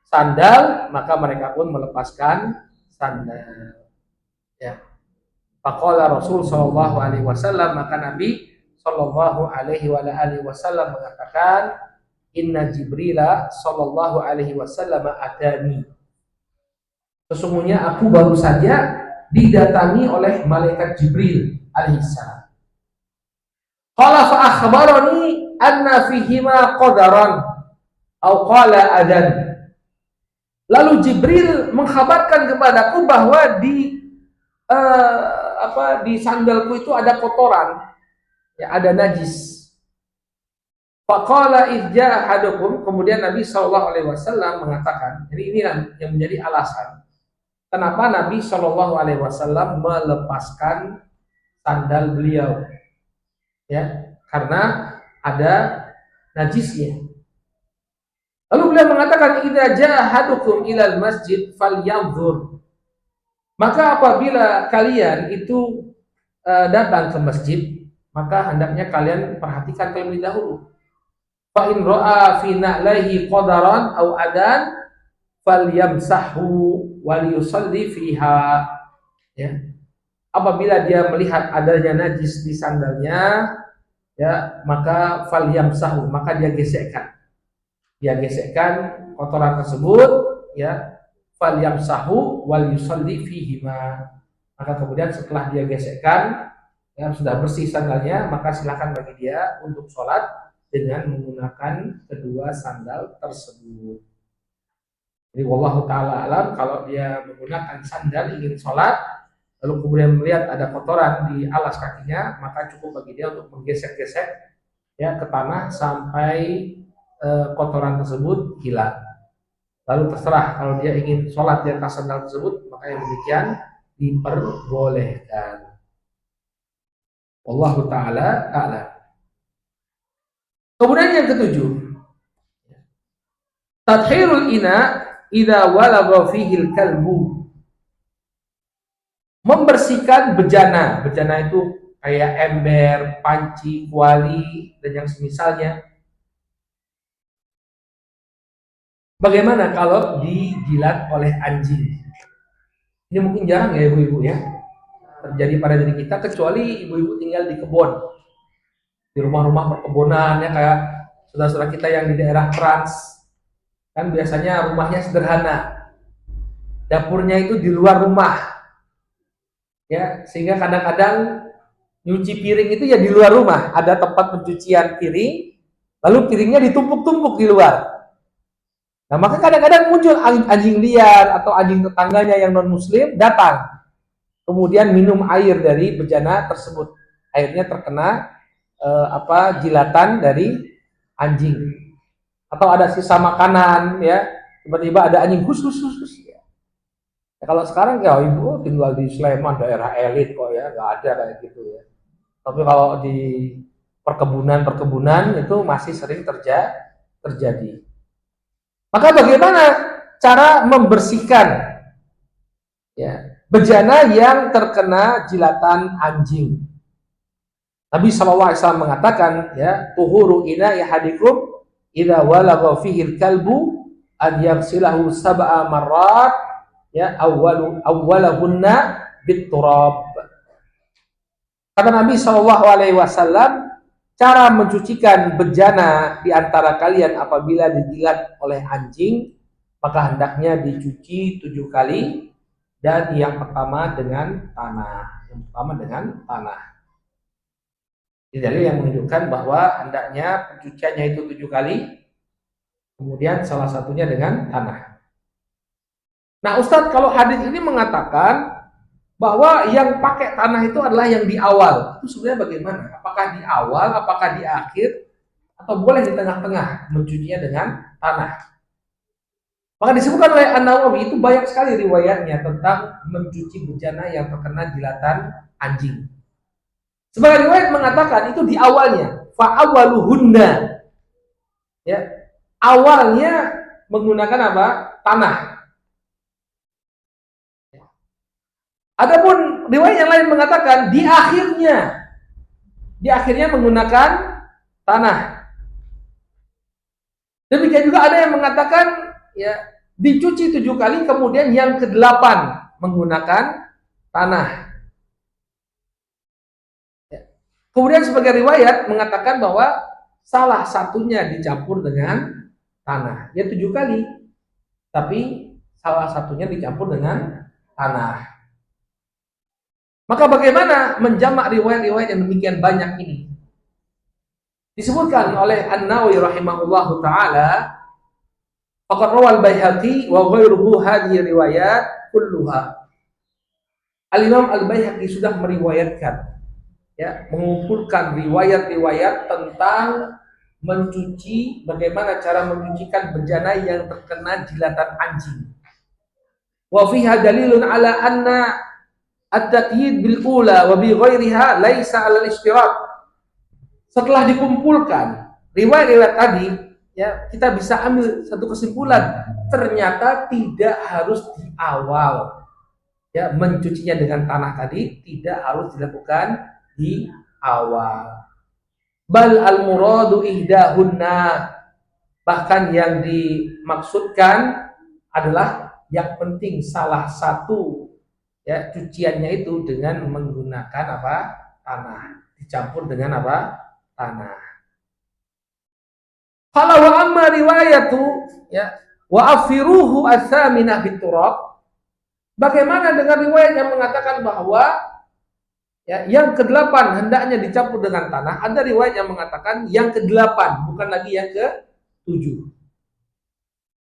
sandal, maka mereka pun melepaskan sandal. Ya. Faqala Rasul sallallahu alaihi wasallam, maka Nabi sallallahu alaihi wasallam mengatakan, Inna Jibrila sallallahu alaihi wasallam atani. Sesungguhnya aku baru saja didatangi oleh malaikat Jibril alaihissalam. Qala fa akhbarani anna fihima qadaran atau qala adan. Lalu Jibril mengkhabarkan kepadaku bahwa di sandalku itu ada kotoran, ya, ada najis. Faqala idja ahadukum, kemudian Nabi sallallahu alaihi wasallam mengatakan, jadi ini yang menjadi alasan kenapa Nabi sallallahu alaihi wasallam melepaskan sandal beliau. Ya, karena ada najisnya. Lalu beliau mengatakan, idza jaa ahadukum ilal masjid falyanzur. Maka apabila kalian itu datang ke masjid, maka hendaknya kalian perhatikan terlebih dahulu. Fa in ra'a fi na'laihi qadaran aw adan falyamsahu wal yusalli fiha. Ya. Apabila dia melihat adanya najis di sandalnya, ya, maka falyamsahu, maka dia gesekkan. Dia gesekkan kotoran tersebut, ya, falyamsahu wal yusalli fihima. Maka kemudian setelah dia gesekkan, ya, sudah bersih sandalnya, maka silakan bagi dia untuk sholat dengan menggunakan kedua sandal tersebut. Jadi wallahu ta'ala alam, kalau dia menggunakan sandal ingin sholat, lalu kemudian melihat ada kotoran di alas kakinya, maka cukup bagi dia untuk menggesek-gesek, ya, ke tanah sampai kotoran tersebut hilang. Lalu terserah kalau dia ingin sholat di atas sandal tersebut, maka yang demikian diperbolehkan. Wallahu ta'ala a'lam. Kemudian yang ketujuh, tathhirul ina idza walagha fihi al-kalbu. Membersihkan bejana. Bejana itu kayak ember, panci, kuali, dan yang semisalnya. Bagaimana kalau dijilat oleh anjing? Ini mungkin jarang ya ibu-ibu ya terjadi pada diri kita, kecuali ibu-ibu tinggal di kebun, di rumah-rumah perkebunan, ya, kayak saudara-saudara kita yang di daerah Trans, Kan biasanya rumahnya sederhana, dapurnya itu di luar rumah, ya, sehingga kadang-kadang nyuci piring itu ya di luar rumah, ada tempat pencucian piring, lalu piringnya ditumpuk-tumpuk di luar. Nah, maka kadang-kadang muncul anjing liar atau anjing tetangganya yang non muslim datang, kemudian minum air dari bejana tersebut. Airnya terkena jilatan dari anjing. Atau ada sisa makanan, ya, tiba-tiba ada anjing khusus. Ya. Ya, kalau sekarang ya ibu tinggal di Sleman, daerah elit kok ya, nggak ada kayak gitu ya. Tapi kalau di perkebunan itu masih sering terjadi. Maka bagaimana cara membersihkan, ya, bejana yang terkena jilatan anjing? Nabi SAW mengatakan, ya, tuhuru ina yahadikum idza walagha fihi kalbu an yaghsilahu sab'a marrat, ya, awwalahunna biturab. Kata Nabi SAW, cara mencucikan bejana di antara kalian apabila dijilat oleh anjing, maka hendaknya dicuci 7 kali, dan yang pertama dengan tanah. Ini dalil yang menunjukkan bahwa hendaknya pencuciannya itu 7 kali, kemudian salah satunya dengan tanah. Nah, Ustadz, kalau hadis ini mengatakan bahwa yang pakai tanah itu adalah yang di awal, itu sebenarnya bagaimana? Apakah di awal, apakah di akhir, atau boleh di tengah-tengah mencucinya dengan tanah? Maka disebutkan oleh An-Nawawi itu banyak sekali riwayatnya tentang mencuci bejana yang terkena jilatan anjing. Sebagai riwayat mengatakan itu di awalnya, fa'awaluhunna, ya, awalnya menggunakan apa? Tanah. Adapun riwayat yang lain mengatakan di akhirnya menggunakan tanah. Demikian juga ada yang mengatakan, ya, dicuci 7 kali, kemudian yang ke-8 menggunakan tanah. Kemudian sebagai riwayat mengatakan bahwa salah satunya dicampur dengan tanah. Ya 7 kali, tapi salah satunya dicampur dengan tanah. Maka bagaimana menjamak riwayat-riwayat yang demikian banyak ini? Disebutkan oleh An-Nawawi rahimahullahu taala, faqad rawal Baihaqi wa ghairuhu hadhihi riwayat kulluha. Al-Imam Al-Baihaqi sudah meriwayatkan, ya, mengumpulkan riwayat-riwayat tentang mencuci, bagaimana cara mencucikan bejana yang terkena jilatan anjing. Wa fiha dalilun ala anna at-taqyid bil ula wa bi ghairiha laisa 'ala al-ishtirak. Setelah dikumpulkan riwayat-riwayat tadi, ya, kita bisa ambil satu kesimpulan, ternyata tidak harus di awal, ya, mencucinya dengan tanah tadi tidak harus dilakukan di awal. Bal al-muradu ihdahunna, bahkan yang dimaksudkan adalah yang penting salah satu, ya, cuciannya itu dengan menggunakan apa? Tanah, dicampur dengan apa? Tanah. Kalau wa amma riwayatu, ya, wa afiruhu atsaminah biturab, bagaimana dengan riwayat yang mengatakan bahwa, ya, yang ke-8 hendaknya dicampur dengan tanah? Ada riwayat yang mengatakan yang ke-8, bukan lagi yang ke-7.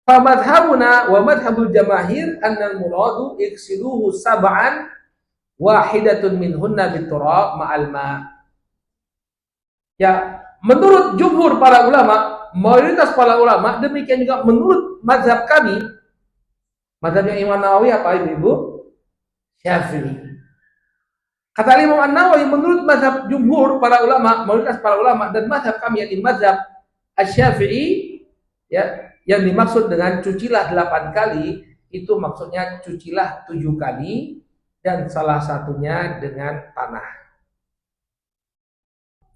Fa madhhabuna wa madhhabul jamaahir annal muradu iksiluhu sab'an wahidatun minhunna biturab ma'al ma'. Ya, menurut jumhur para ulama, mayoritas para ulama, demikian juga menurut mazhab kami, mazhabnya Imam Nawawi apa ibu? Syafi'i. Kata Imam An-Nawawi, menurut mazhab jumhur para ulama, mayoritas para ulama, dan mazhab kami yang di mazhab Asy-Syafi'i, ya, yang dimaksud dengan cucilah 8 kali, itu maksudnya cucilah 7 kali, dan salah satunya dengan tanah.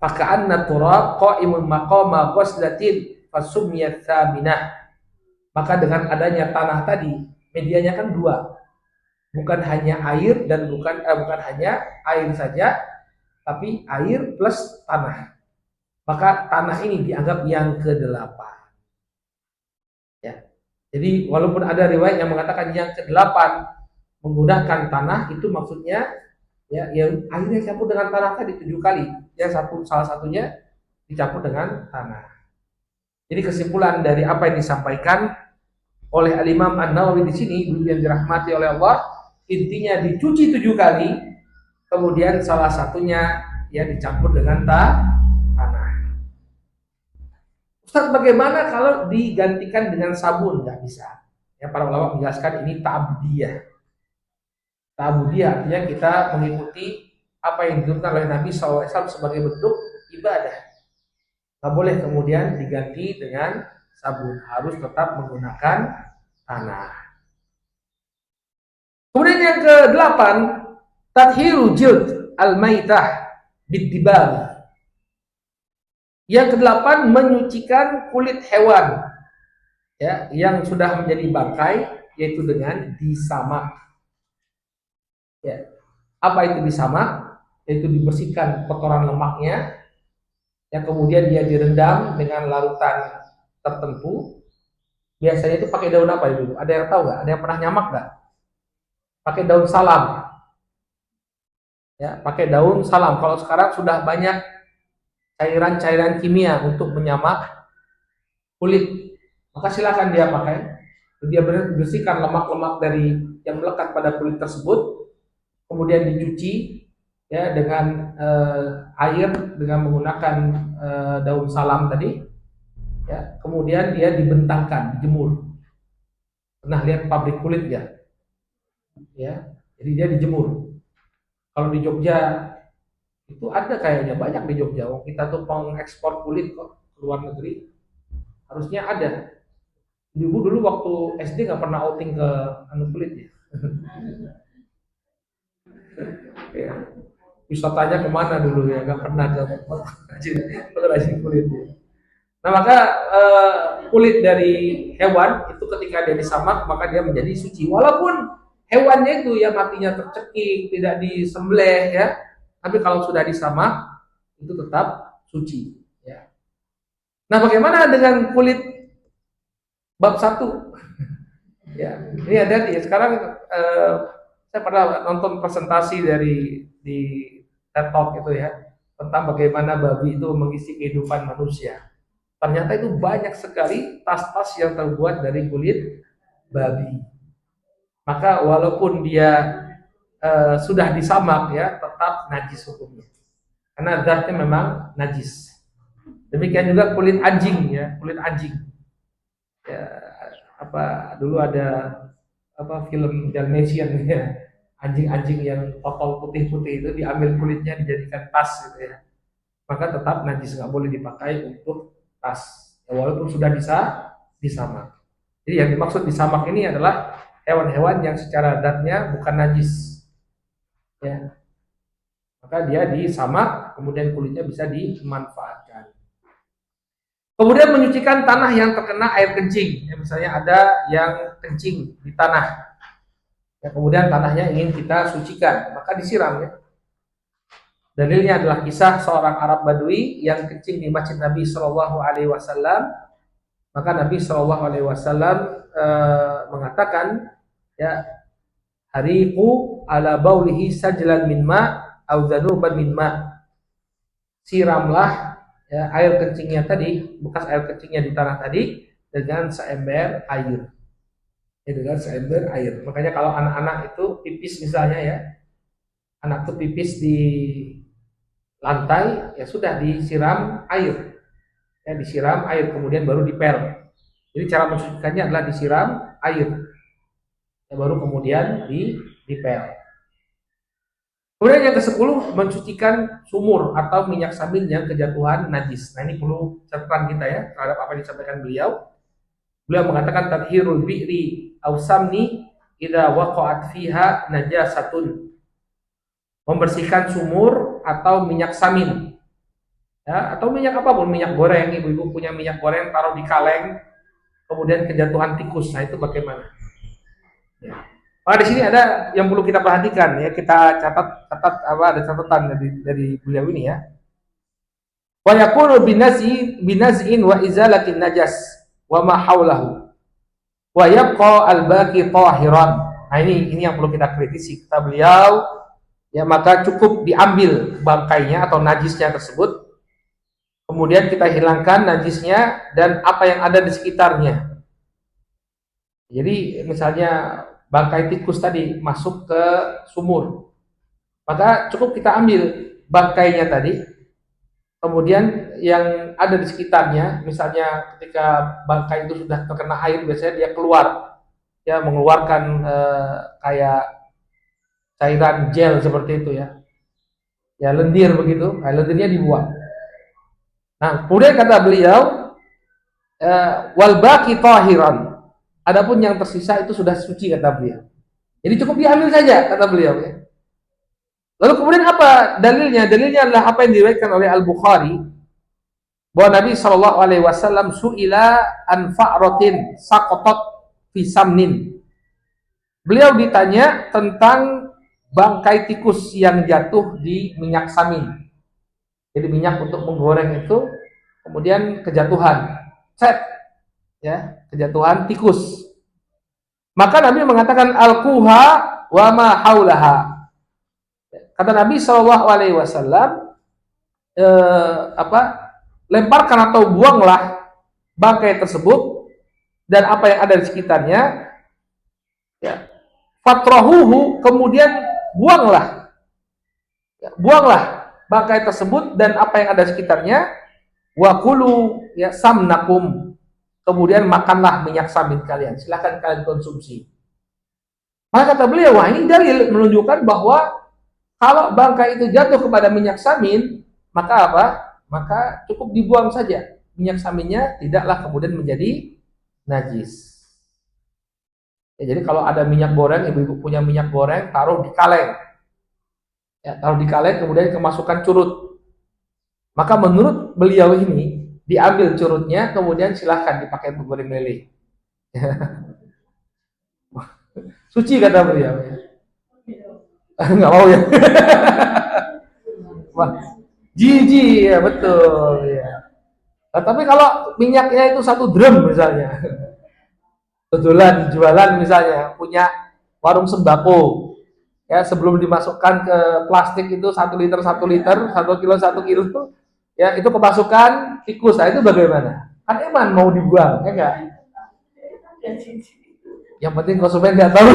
Faka'anna turab qa'imun maqama ghuslatin fasumiyat tsaminah. Maka dengan adanya tanah tadi, medianya kan 2. Bukan hanya air dan bukan hanya air saja, tapi air plus tanah. Maka tanah ini dianggap yang ke-8. Ya. Jadi walaupun ada riwayat yang mengatakan yang kedelapan menggunakan tanah, itu maksudnya ya yang airnya campur dengan tanah tadi 7 kali. Salah satunya dicampur dengan tanah. Jadi kesimpulan dari apa yang disampaikan oleh Al-Imam An-Nawawi di sini yang dirahmati oleh Allah, intinya dicuci 7 kali, kemudian salah satunya ya dicampur dengan tanah. Ustaz, bagaimana kalau digantikan dengan sabun? Nggak bisa. Ya, para ulama menjelaskan ini ta'budiyah. Ta'budiyah artinya kita mengikuti apa yang dituntunkan oleh Nabi SAW sebagai bentuk ibadah. Nggak boleh kemudian diganti dengan sabun, harus tetap menggunakan tanah. Kemudian yang ke-8, tathiru jild al-maitah bid-dibal. Yang ke-8, menyucikan kulit hewan ya yang sudah menjadi bangkai, yaitu dengan disamak. Ya. Apa itu disamak? Yaitu dibersihkan kotoran lemaknya, yang kemudian dia direndam dengan larutan tertentu. Biasanya itu pakai daun apa itu? Ada yang tahu nggak? Ada yang pernah nyamak nggak? Pakai daun salam. Ya, pakai daun salam. Kalau sekarang sudah banyak cairan-cairan kimia untuk menyamak kulit, maka silakan dia pakai. Dia bersihkan lemak-lemak dari yang melekat pada kulit tersebut, kemudian dicuci ya dengan air dengan menggunakan daun salam tadi. Ya, kemudian dia dibentangkan, dijemur. Pernah lihat pabrik kulit ya? Ya, jadi dia dijemur. Kalau di Jogja itu ada kayaknya banyak di Jogja. Kita tuh pengekspor kulit kok ke luar negeri. Harusnya ada. Ibu dulu waktu SD nggak pernah outing ke kulit ya. Ya. Wisatanya kemana dulu ya? Nggak pernah ke pengrajin kulit. Ya. Nah maka kulit dari hewan itu ketika dia disamak maka dia menjadi suci. Walaupun hewannya itu ya matinya tercekik, tidak disembelih ya. Tapi kalau sudah disamak itu tetap suci. Ya. Nah, bagaimana dengan kulit bab 1? Ya, ini ada ya. Sekarang saya pernah nonton presentasi di TED Talk itu ya tentang bagaimana babi itu mengisi kehidupan manusia. Ternyata itu banyak sekali tas-tas yang terbuat dari kulit babi. Maka walaupun dia sudah disamak ya tetap najis hukumnya. Karena zatnya memang najis. Demikian juga kulit anjing ya, kulit anjing. Ya, apa dulu ada apa film Dalmatian ya, anjing-anjing yang totol putih-putih itu diambil kulitnya dijadikan tas gitu ya. Maka tetap najis, nggak boleh dipakai untuk tas. Ya, walaupun sudah disamak. Jadi yang dimaksud disamak ini adalah hewan-hewan yang secara zatnya bukan najis. Ya. Maka dia disamak, kemudian kulitnya bisa dimanfaatkan. Kemudian menyucikan tanah yang terkena air kencing. Ya, misalnya ada yang kencing di tanah. Ya, kemudian tanahnya ingin kita sucikan, maka disiram ya. Dalilnya adalah kisah seorang Arab Badui yang kencing di masjid Nabi Shallallahu Alaihi Wasallam. Maka Nabi Shallallahu Alaihi Wasallam mengatakan, ya hariqu ala baulihi sajlan min ma au dhanuban min ma. Siramlah ya, air kencingnya tadi, bekas air kencingnya di tanah tadi dengan seember air. Ya, dengan seember air. Makanya kalau anak-anak itu pipis misalnya ya, anak itu pipis di lantai, ya sudah disiram air. Ya, disiram air kemudian baru dipel. Jadi cara mensucikannya adalah disiram air. Ya, baru kemudian dipel. Kemudian yang ke-10, mensucikan sumur atau minyak sabun yang kejatuhan najis. Nah ini perlu catatan kita ya terhadap apa yang disampaikan beliau. Beliau mengatakan tathhirul bi'ri aw samni idza waqa'at fiha najasatun. Membersihkan sumur atau minyak samin. Ya, atau minyak apapun, minyak goreng, ibu-ibu punya minyak goreng taruh di kaleng, kemudian kejatuhan tikus. Nah itu bagaimana? Ya. Di sini ada yang perlu kita perhatikan ya, kita catat apa ada catatan dari beliau ini ya. Wa yakunu binaz'in wa izalatin najas wa ma haulahu. wa yabqa al-baqi tahiran. Nah, ini yang perlu kita kritisi. Kata beliau, ya maka cukup diambil bangkainya atau najisnya tersebut, kemudian kita hilangkan najisnya dan apa yang ada di sekitarnya. Jadi misalnya bangkai tikus tadi masuk ke sumur, maka cukup kita ambil bangkainya tadi, kemudian yang ada di sekitarnya, misalnya ketika bangkai itu sudah terkena air, biasanya dia keluar, ya mengeluarkan kayak cairan gel seperti itu ya lendir begitu, lendirnya dibuang. Nah, kemudian kata beliau, wal baqi tahiran. Adapun yang tersisa itu sudah suci kata beliau. Jadi cukup diambil saja kata beliau ya. Lalu kemudian apa dalilnya? Dalilnya adalah apa yang diriwayatkan oleh Al-Bukhari bahwa Nabi Shallallahu alaihi wasallam su'ila an fa'ratin saqatat fi samnin. Beliau ditanya tentang bangkai tikus yang jatuh di minyak samin. Jadi minyak untuk menggoreng itu kemudian kejatuhan. Ya, kejatuhan tikus. Maka Nabi mengatakan al-quha wa ma haulaha. Kata Nabi Shallallahu alaihi wasallam, lemparkan atau buanglah bangkai tersebut dan apa yang ada di sekitarnya. Ya. Fatrahuhu, kemudian buanglah bangkai tersebut dan apa yang ada di sekitarnya. Wa kulu ya samnakum, kemudian makanlah minyak samin kalian, silahkan kalian konsumsi. Maka kata beliau, wah ini dalil menunjukkan bahwa kalau bangkai itu jatuh kepada minyak samin, maka apa? Maka cukup dibuang saja. Minyak saminnya tidaklah kemudian menjadi najis. Ya, jadi kalau ada minyak goreng, ibu-ibu punya minyak goreng, taruh di kaleng. Ya, taruh di kaleng, kemudian kemasukan curut. Maka menurut beliau ini, diambil curutnya, kemudian silahkan dipakai untuk goreng lele. Suci kata beliau. Nggak mau ya. Wah, jijik ya betul ya. Nah, tapi kalau minyaknya itu 1 drum misalnya, kebetulan jualan misalnya punya warung sembako, ya sebelum dimasukkan ke plastik itu 1 liter 1 kilo 1 kilo, ya itu kemasukan tikus. Nah itu bagaimana? Kan eman mau dibuang, ya enggak? Yang penting konsumen nggak tahu.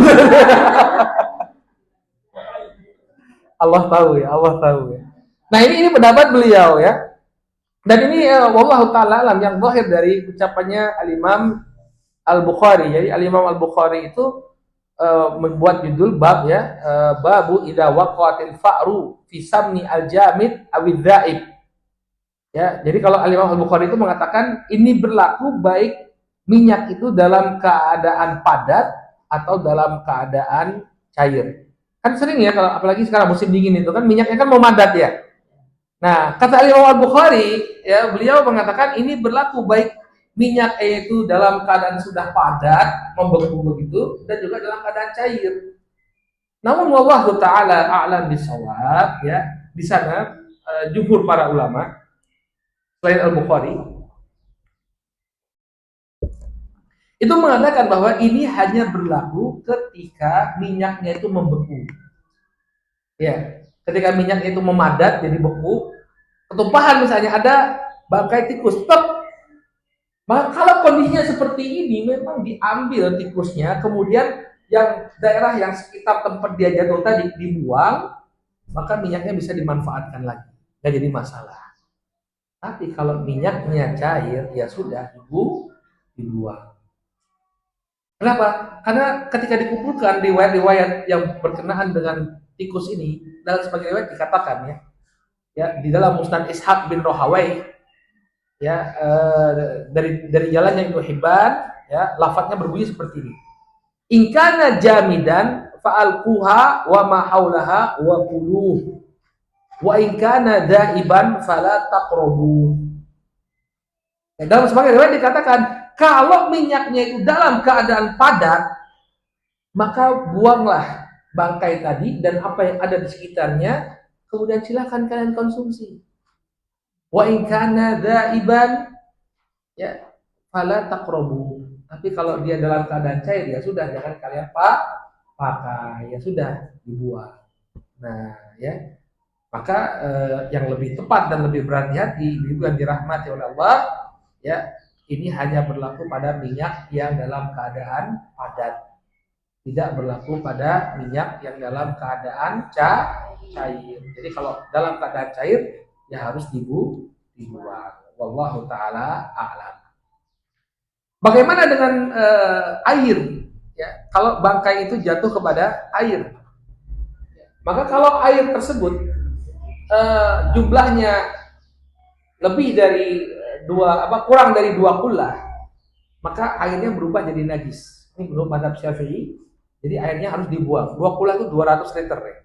Allah tahu ya, Allah tahu ya. Nah ini pendapat beliau ya. Dan ini wallahu taala alam yang zahir dari ucapannya Al-Imam Al-Bukhari. Jadi Al-Imam Al-Bukhari itu membuat judul bab ya, babu idza waqatil fa'ru fi samni al-jamid awid dhaib. Ya, jadi kalau Al-Imam Al-Bukhari itu mengatakan ini berlaku baik minyak itu dalam keadaan padat atau dalam keadaan cair. Kan sering ya kalau apalagi sekarang musim dingin itu kan minyaknya kan memadat ya. Nah, kata Al-Imam Al-Bukhari ya, beliau mengatakan ini berlaku baik minyak itu dalam keadaan sudah padat, membeku begitu, dan juga dalam keadaan cair. Namun wallahu taala a'lam bishawab ya, di sana jumhur para ulama selain Al-Bukhari itu mengatakan bahwa ini hanya berlaku ketika minyaknya itu membeku. Ya, ketika minyaknya itu memadat jadi beku, ketumpahan misalnya ada bangkai tikus, stop. Maka kalau kondisinya seperti ini memang diambil tikusnya, kemudian yang daerah yang sekitar tempat dia jatuh tadi dibuang, maka minyaknya bisa dimanfaatkan lagi, nggak jadi masalah. Tapi kalau minyaknya cair, ya sudah dibuang. Kenapa? Karena ketika dikumpulkan riwayat-riwayat yang berkenaan dengan tikus ini, dalam sebagai riwayat dikatakan ya di dalam Musnad Ishaq bin Rahawai ya dari jalannya Ibnu Hibban ya, lafadznya berbunyi seperti ini. In kana jamidan fa'alquha wa ma haulaha wa quluh wa in kana daiban fala taqrabu. Ya, dalam sebagai riwayat dikatakan kalau minyaknya itu dalam keadaan padat, maka buanglah bangkai tadi dan apa yang ada di sekitarnya, kemudian silakan kalian konsumsi. Wa in kana daiban ya fala taqrabu. Tapi kalau dia dalam keadaan cair, ya sudah, jangan kalian pakai, ya sudah, dibuang. Nah, ya, maka yang lebih tepat dan lebih berhati-hati, ibu yang dirahmati oleh Allah, ya, ini hanya berlaku pada minyak yang dalam keadaan padat, tidak berlaku pada minyak yang dalam keadaan cair. Jadi kalau dalam keadaan cair, ya harus dibuang. Wallahu taala a'lam. Bagaimana dengan air? Ya, kalau bangkai itu jatuh kepada air, maka kalau air tersebut jumlahnya lebih dari kurang dari 2 kullah, maka airnya berubah jadi najis. Ini menurut mazhab Syafi'i. Jadi airnya harus dibuang. 2 kullah itu 200 liter ya.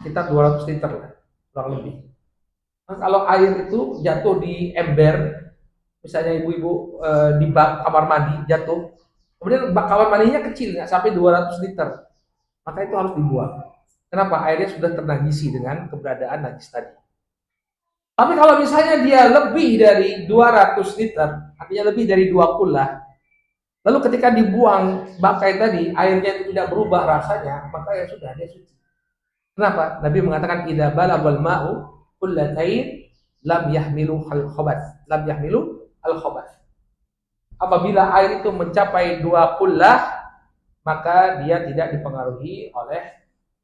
Kita 200 liter lah, kurang lebih. Nah, kalau air itu jatuh di ember, misalnya ibu-ibu di bak kamar mandi jatuh, kemudian bak kamar mandinya kecil, nggak sampai 200 liter, maka itu harus dibuang. Kenapa? Airnya sudah ternajisi dengan keberadaan najis tadi. Tapi kalau misalnya dia lebih dari 200 liter, artinya lebih dari 2 kullah, lalu ketika dibuang bangkai tadi, airnya itu tidak berubah rasanya, maka ya sudah, dia suci. Kenapa? Nabi mengatakan idza balagal ma'u kullatain lam yahmilu al-khabath. Lam yahmilu al-khabath. Apabila air itu mencapai 2 kullah, maka dia tidak dipengaruhi oleh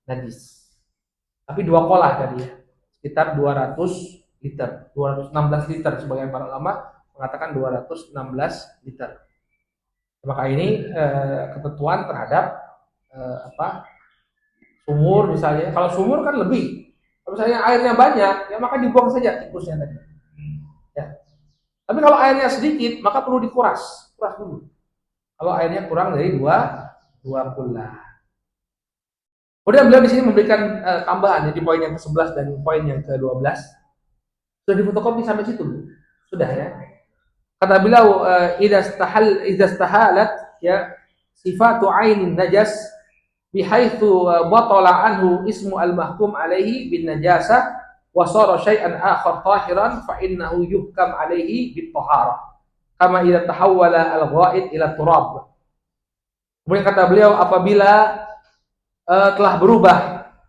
najis. Tapi 2 kolah tadi ya, sekitar 200 liter, 216 liter sebagian para ulama mengatakan 216 liter. Maka ini ketentuan terhadap sumur misalnya. Kalau sumur kan lebih. Kalau misalnya airnya banyak, ya maka dibuang saja tikusnya tadi. Ya. Tapi kalau airnya sedikit, maka perlu kuras dulu. Kalau airnya kurang dari 2 kullah. Kemudian beliau di sini memberikan tambahan di poin yang ke-11 dan poin yang ke-12. Sudah difotokopi sampai situ, sudah ya. Kata beliau, idza istahalat ya sifatu ainin najas bihaitsu batala anhu ismu al-mahkum alaihi bin najasah wa sara syai'an akhar tahiran fa innahu yuhkam alaihi bit taharah kama idza tahawwala al-ghaid ila turab. Kemudian kata beliau, apabila telah berubah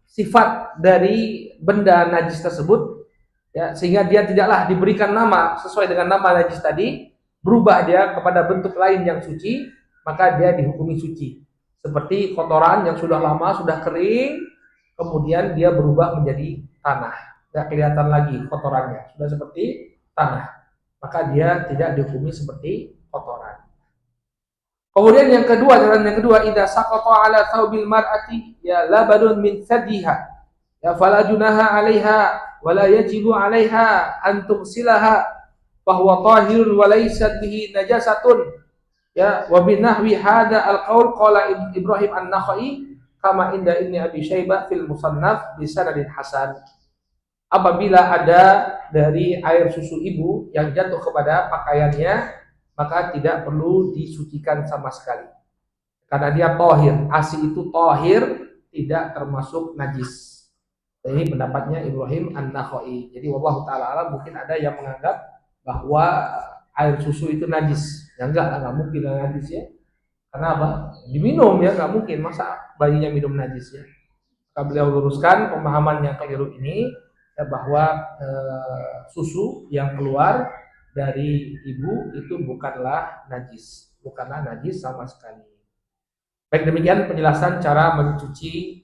sifat dari benda najis tersebut, ya, sehingga dia tidaklah diberikan nama sesuai dengan nama najis tadi, berubah dia kepada bentuk lain yang suci, maka dia dihukumi suci. Seperti kotoran yang sudah lama, sudah kering, kemudian dia berubah menjadi tanah, tidak kelihatan lagi kotorannya, sudah seperti tanah, maka dia tidak dihukumi seperti kotoran. Kemudian yang kedua, catatan yang kedua, idza saqata ala thawbil mar'ati ya labadun min sadiha ya fala junaha 'alaiha wa la yajibu 'alaiha an tughsilaha fa huwa tahirun wa laysa bihi najasatun. Ya, wa binahwi hadza al-qaul qala Ibrahim an-Nakhai kama inda Ibnu Abi Syaibah fil Musannaf bi sanadin hasan. Apabila ada dari air susu ibu yang jatuh kepada pakaiannya, maka tidak perlu disucikan sama sekali. Karena dia tahir, ASI itu tahir, tidak termasuk najis. Ini pendapatnya Ibrahim an-Nakhai. Jadi wallahu taala alam, mungkin ada yang menganggap bahwa air susu itu najis. Ya enggak mungkin najis ya. Karena apa? Diminum ya, enggak mungkin. Masa bayinya minum najis ya? Maka beliau luruskan pemahaman yang keliru ini, ya, bahwa susu yang keluar dari ibu itu bukanlah najis sama sekali. Baik, demikian penjelasan cara mencuci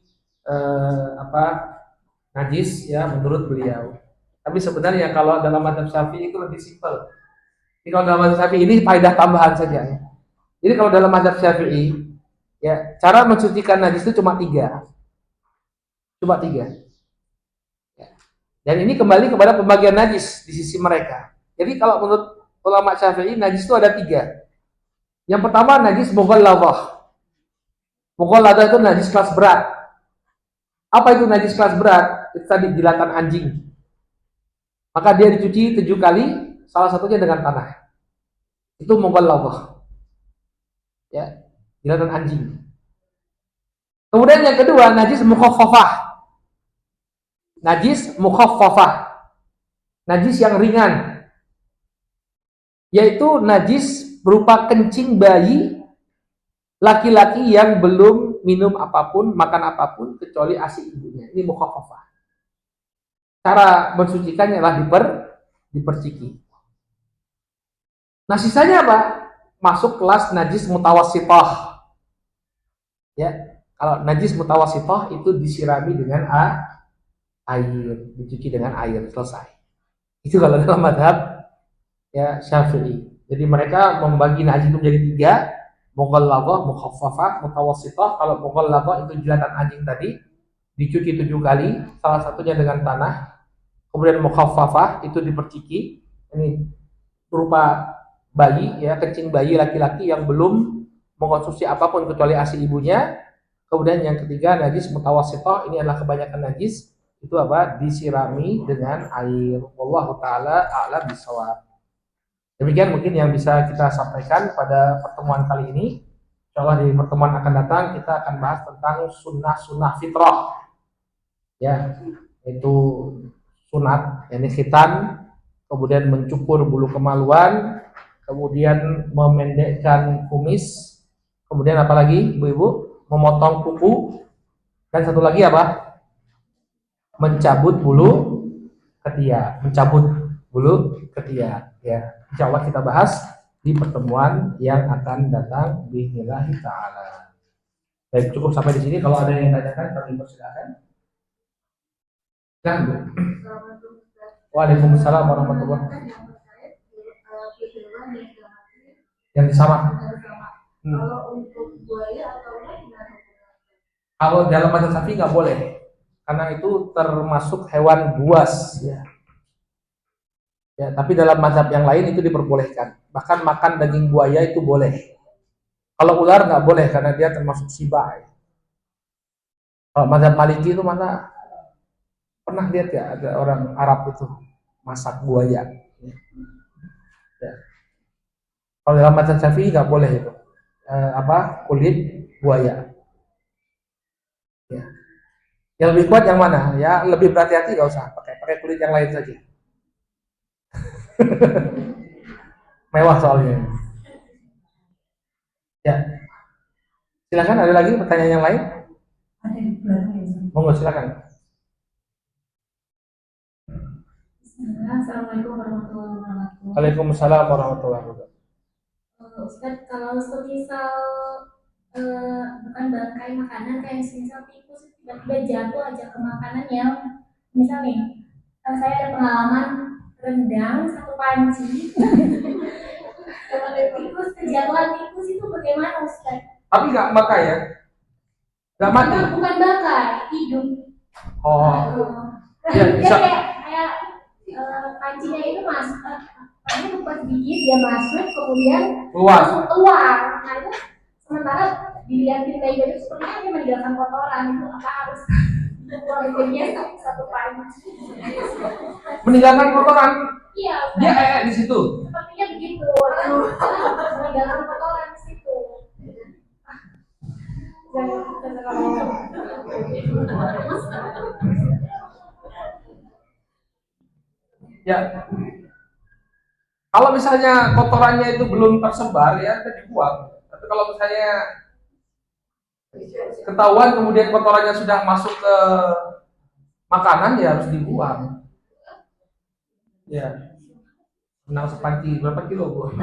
najis ya menurut beliau. Tapi sebenarnya kalau dalam mazhab Syafi'i itu lebih simpel. Jadi kalau dalam mazhab Syafi'i ini faedah tambahan saja ya. Jadi kalau dalam mazhab Syafi'i ya, cara mensucikan najis itu cuma 3. Ya. Dan ini kembali kepada pembagian najis di sisi mereka. Jadi kalau menurut ulama Syafi'i, najis itu ada 3. Yang pertama, najis mughalladah. Mughalladah itu najis kelas berat. Apa itu najis kelas berat? Itu tadi jilatan anjing. Maka dia dicuci 7 kali, salah satunya dengan tanah. Itu mughalladah. Ya, jilatan anjing. Kemudian yang kedua, najis mukhaffafah. Najis mukhaffafah. Najis yang ringan. Yaitu najis berupa kencing bayi laki-laki yang belum minum apapun, makan apapun kecuali ASI ibunya. Ini mukhaffafah. Cara mensucikannya adalah diperciki. Nah, sisanya apa? Masuk kelas najis mutawassithah. Ya, kalau najis mutawassithah itu disirami dengan air, dicuci dengan air, selesai. Itu kalau dalam madhab ya Syafi'i. Jadi mereka membagi najis itu menjadi 3, mughalladhah, mukhaffafah, mutawassithah. Kalau mughalladhah itu jilatan anjing tadi dicuci 7 kali, salah satunya dengan tanah. Kemudian mukhaffafah itu diperciki. Ini berupa bayi ya, kencing bayi laki-laki yang belum mengkonsumsi apapun kecuali ASI ibunya. Kemudian yang ketiga najis mutawassithah, ini adalah kebanyakan najis, itu apa? Disirami dengan air. Wallahu taala a'lam bishawab. Demikian mungkin yang bisa kita sampaikan pada pertemuan kali ini. Insyaallah di pertemuan akan datang kita akan bahas tentang sunnah-sunnah fitrah. Ya, itu sunat, yakni khitan, kemudian mencukur bulu kemaluan, kemudian memendekkan kumis, kemudian apa lagi ibu-ibu? Memotong kuku, dan satu lagi apa? Mencabut bulu ketiak, ya. Insya Allah kita bahas di pertemuan yang akan datang bi'idznillah ta'ala. Baik, cukup sampai di sini. Kalau ada yang tanyakan kami persilakan. Nah, Bu. Waalaikumsalam warahmatullahi wabarakatuh. Yang sama. Kalau untuk buaya atau gimana? Kalau dalam mazhab Syafi'i nggak boleh, karena itu termasuk hewan buas, ya. Ya, tapi dalam mazhab yang lain itu diperbolehkan. Bahkan makan daging buaya itu boleh. Kalau ular nggak boleh karena dia termasuk sibah. Ya. Kalau mazhab Maliki itu mana pernah lihat ya ada orang Arab itu masak buaya. Ya. Kalau dalam mazhab Syafi'i nggak boleh itu. Kulit buaya. Ya. Yang lebih kuat yang mana? Ya lebih berhati-hati nggak usah pakai kulit yang lain saja. Mewah soalnya. Ya. Silakan, ada lagi pertanyaan yang lain? Ada di belakang. Monggo silakan. Assalamualaikum warahmatullahi wabarakatuh. Waalaikumsalam warahmatullahi wabarakatuh. Ustaz, kalau semisal bukan bangkai makanan kayak semisal tikus tiba-tiba jatuh aja ke makanan yang misal nih, saya ada pengalaman rendang satu panci tikus, kejatuhan tikus itu bagaimana Ustaz? Tapi nggak makai ya? Nggak mati? Bukan bakar, hidup. Oh. Ya, bisa. Kayak pancinya itu masuk, karena pas gigit dia masuk kemudian keluar. Nah itu sementara dilihatin kayak gitu sepertinya dia meninggalkan kotoran, itu apa harus buangnya satu panci? Meninggalkan kotoran? Iya. Dia di situ. Sepertinya begitu. Meninggalkan kotoran di situ. Ya. Kalau misalnya kotorannya itu belum tersebar ya kita dibuang. Tapi kalau misalnya ketahuan kemudian kotorannya sudah masuk ke makanan ya harus dibuang. Ya. Menang sepanci berapa kilo, Bu?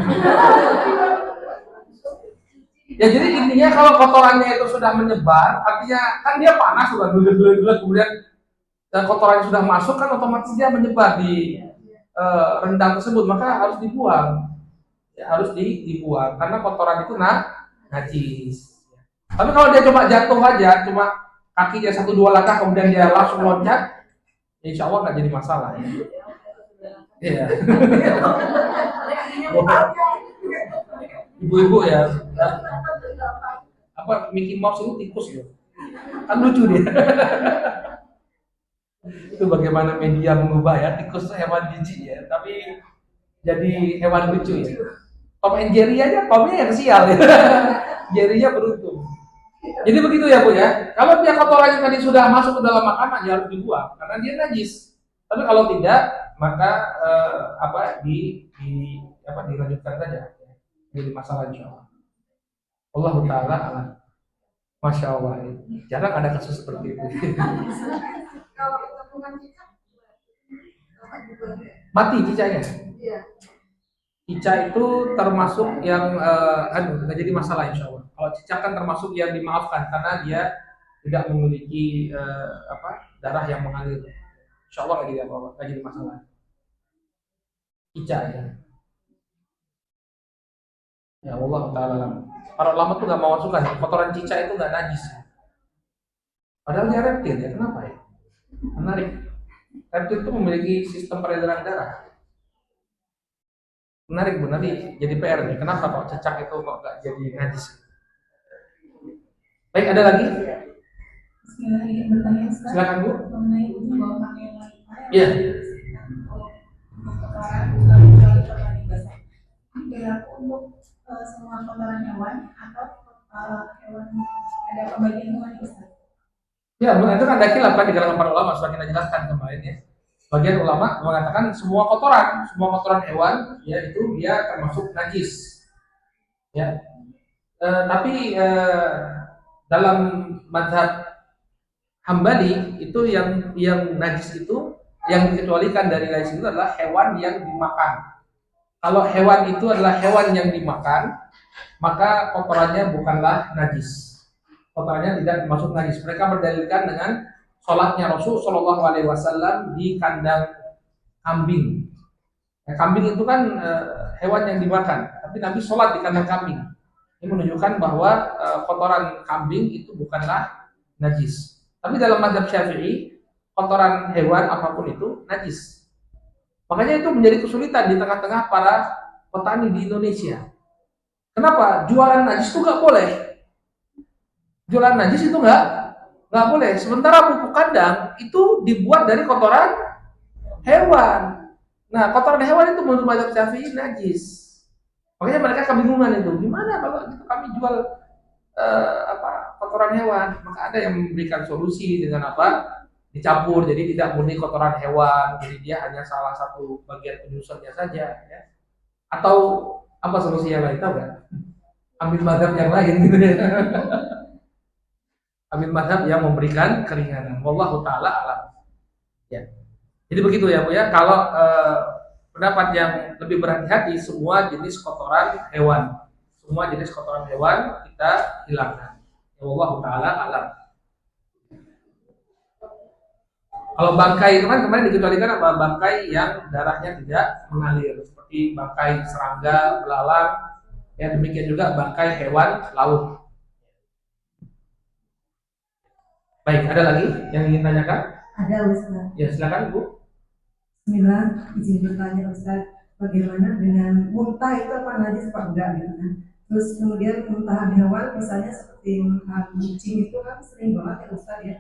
Ya jadi intinya kalau kotorannya itu sudah menyebar, artinya kan dia panas sudah dulu kemudian dan kotorannya sudah masuk kan otomatis dia menyebar di rendang tersebut, maka harus dibuang. Ya, harus dibuang karena kotoran itu najis. Tapi kalau dia cuma jatuh aja, cuma kakinya 1-2 langkah kemudian dia langsung loncat, ya insya Allah nggak jadi masalah. Iya. Ibu-ibu ya. Apa Mickey Mouse ini tikus ya? Kan lucu dia. Itu bagaimana media mengubah ya, tikus itu hewan jijik ya, tapi jadi hewan lucu ya. Tom and Jerry aja, Tomnya yang sial ya. Jerry-nya beruntung. Jadi begitu ya Bu ya. Kalau dia kotorannya tadi sudah masuk ke dalam makanan ya harus dibuang karena dia najis. Tapi kalau tidak maka dilanjutkan saja. jadi masalah insyaallah. Allah taala alam. Masya Allah, jarang ada kasus seperti itu. Kalau ketemuan cicak, Mati cicaknya. iya. Cicak itu termasuk yang nggak jadi masalah insya Allah. Kalau cicak kan termasuk yang dimaafkan karena dia tidak memiliki darah yang mengalir. Insya Allah nggak jadi apa-apa, nggak jadi masalah. Cicak ya. Ya Allah taala. Para ulama tuh nggak mau masukkan kotoran cicak itu nggak najis. Padahal dia reptil ya, kenapa ya? Menarik. Reptil itu memiliki sistem peredaran darah. Menarik benar nih, jadi PR nih. Kenapa kok cicak itu kok nggak jadi najis? Baik, ada lagi? Bismillah, ingin bertanya Ustaz. Silakan Bu. Mengenai ujung bawah kaki yang lain. Iya. Kotoran kecuali kotoran yang basah. Ini berlaku untuk semua kotoran hewan atau hewan ada pembagian hewan Ustaz? Ya, itu kan ada khilaf kan di kalangan para ulama, sudah kita jelaskan kemarin ya. Bagian ulama mengatakan semua kotoran hewan, ya itu dia termasuk najis. Ya, tapi dalam mazhab Hambali itu yang najis itu, yang dikecualikan dari najis itu adalah hewan yang dimakan. Kalau hewan itu adalah hewan yang dimakan, maka kotorannya bukanlah najis. Kotorannya tidak termasuk najis. Mereka berdalilkan dengan sholatnya Rasul Shallallahu Alaihi Wasallam di kandang kambing. Ya, kambing itu kan hewan yang dimakan, tapi Nabi sholat di kandang kambing. Ini menunjukkan bahwa kotoran kambing itu bukanlah najis. Tapi dalam mazhab Syafi'i, kotoran hewan apapun itu najis. Makanya itu menjadi kesulitan di tengah-tengah para petani di Indonesia. Kenapa? Jualan najis itu nggak boleh. Jualan najis itu nggak boleh. Sementara pupuk kandang itu dibuat dari kotoran hewan. Nah, kotoran hewan itu menurut mazhab Syafi'i najis. Makanya mereka kebingungan itu. Gimana kalau gitu kami jual kotoran hewan? Maka ada yang memberikan solusi dengan apa? Dicampur, jadi tidak murni kotoran hewan. Jadi dia hanya salah satu bagian penyusunnya saja. Ya. Atau apa solusi yang lain? Tahu nggak? Ambil mazhab yang lain gitu ya. Ambil mazhab yang memberikan keringanan. Wallahu taala alam. Ya. Jadi begitu ya Bu ya. Kalau pendapat yang lebih berhati-hati, semua jenis kotoran hewan. Semua jenis kotoran hewan kita hilangkan. Wallahu taala alam. Kalau bangkai itu kan kemarin dikecualikan apa? Bangkai yang darahnya tidak mengalir, seperti bangkai serangga, belalang. Ya demikian juga bangkai hewan laut. Baik, ada lagi yang ingin tanyakan? Ada Ustaz. Ya silakan Bu. Bismillah, izin bertanya Ustaz, bagaimana dengan muntah itu apa najis apa enggak gitu kan? Terus kemudian muntahan hewan misalnya seperti muntahan kucing itu kan sering banget ya Ustaz ya.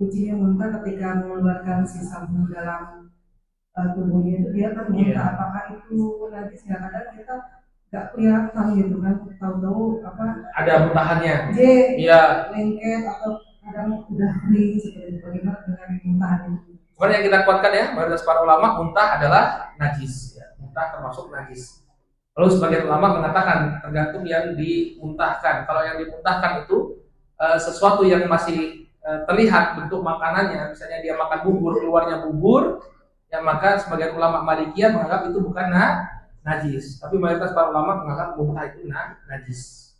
Kucing yang muntah ketika mengeluarkan sisa bulu dalam tubuhnya itu dia kan muntah. Apakah itu najis? Ya kadang kita nggak kelihatan gitu kan, tahu-tahu apa? Ada muntahannya. Iya. Lengket atau kadang udah kering seperti itu. Bagaimana dengan muntahan itu? Kemudian yang kita kuatkan ya, mayoritas para ulama muntah adalah najis. Ya, muntah termasuk najis. Lalu sebagian ulama mengatakan tergantung yang dimuntahkan. Kalau yang dimuntahkan itu sesuatu yang masih terlihat bentuk makanannya, misalnya dia makan bubur, keluarnya bubur, ya maka sebagian ulama Malikiyah menganggap itu bukan najis. Tapi mayoritas para ulama menganggap muntah itu najis.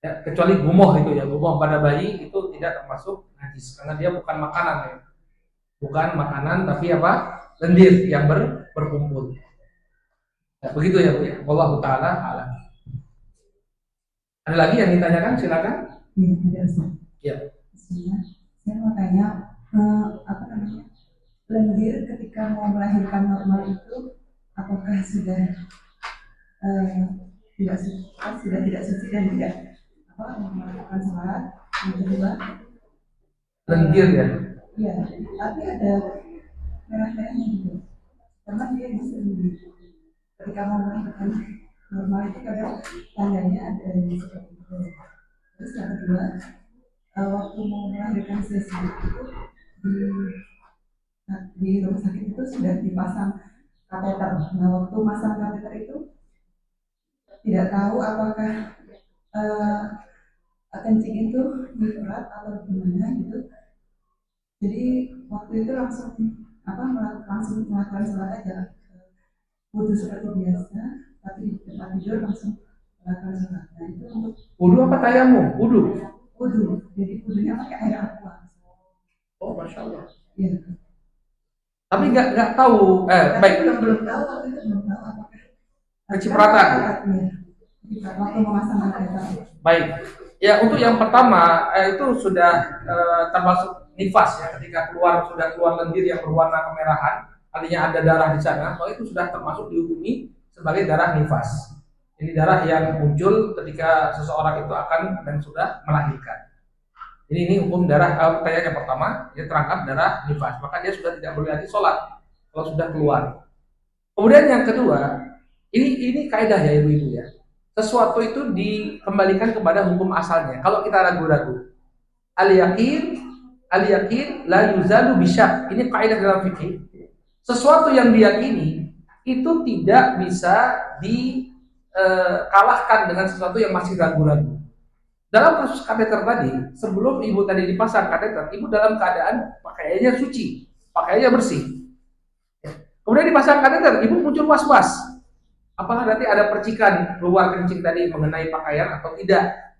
Ya, kecuali gumoh itu ya, gumoh pada bayi itu tidak termasuk najis karena dia bukan makanan ya. Bukan makanan tapi apa? Lendir yang berkumpul. Ya, begitu ya Bu ya. Wallahu taala alam. Ada lagi yang ditanyakan? Silakan. Iya, ada Ustaz. Ya. Bismillah. Saya mau tanya apa namanya? Lendir ketika mau melahirkan normal itu apakah sudah tidak suci dan tidak melakukan sholat? Yang kedua, Lendir ya. iya, tapi ada merah-merahnya gitu. Karena dia bisa ketika mau melahirkan normal itu kadang tandanya ada yang seperti itu. Terus yang kedua, waktu mau melahirkan sesi itu di rumah sakit itu sudah dipasang kateter. Nah waktu masang kateter itu tidak tahu apakah kencing itu berat atau gimana gitu. Jadi waktu itu langsung melakukan sholat aja, wudhu seperti biasa, tapi di tempat tidur langsung melakukan sholat. Nah itu untuk Wudhu apa tayamum? Wudhu. wudhu, jadi wudhunya pakai air aqua. Oh, masya Allah. Ya. Tapi nggak tahu. Baik. Belum tahu waktu itu, belum tahu apakah Kecipratan. Ya. Waktu memasang kateter. Baik. Ya, untuk yang pertama itu sudah termasuk nifas ya, ketika sudah keluar lendir yang berwarna kemerahan, artinya ada darah di sana, maka itu sudah termasuk dihukumi sebagai darah nifas. Ini darah yang muncul ketika seseorang itu akan dan sudah melahirkan. Jadi ini hukum darah pertanyaan yang pertama, dia terangkat darah nifas, maka dia sudah tidak boleh lagi sholat kalau sudah keluar. Kemudian yang kedua, ini kaidah ya ibu-ibu ya. Sesuatu itu dikembalikan kepada hukum asalnya. Kalau kita ragu-ragu, al-yakin la yuzalu bisyak. Ini kaidah dalam fikih. Sesuatu yang diyakini itu tidak bisa dikalahkan dengan sesuatu yang masih ragu-ragu. Dalam kasus kateter tadi, sebelum ibu tadi dipasang kateter, ibu dalam keadaan pakaiannya suci, pakaiannya bersih. Kemudian dipasang kateter, ibu muncul was-was. Apakah nanti ada percikan keluar kencing tadi mengenai pakaian atau tidak?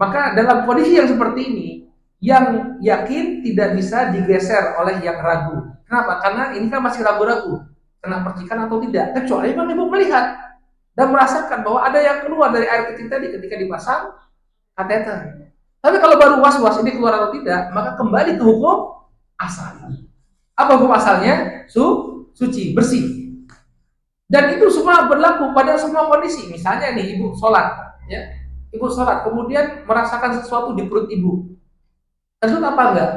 Maka dalam kondisi yang seperti ini, yang yakin tidak bisa digeser oleh yang ragu. Kenapa? Karena ini kan masih ragu-ragu, kena percikan atau tidak. Kecuali memang ibu melihat dan merasakan bahwa ada yang keluar dari air kecil tadi ketika dipasang kateter. Tapi kalau baru was-was ini keluar atau tidak, maka kembali ke hukum asal. Apa hukum asalnya? Suci, bersih. Dan itu semua berlaku pada semua kondisi. Misalnya nih ibu sholat, ya, ibu sholat kemudian merasakan sesuatu di perut ibu. Tersebut apa enggak?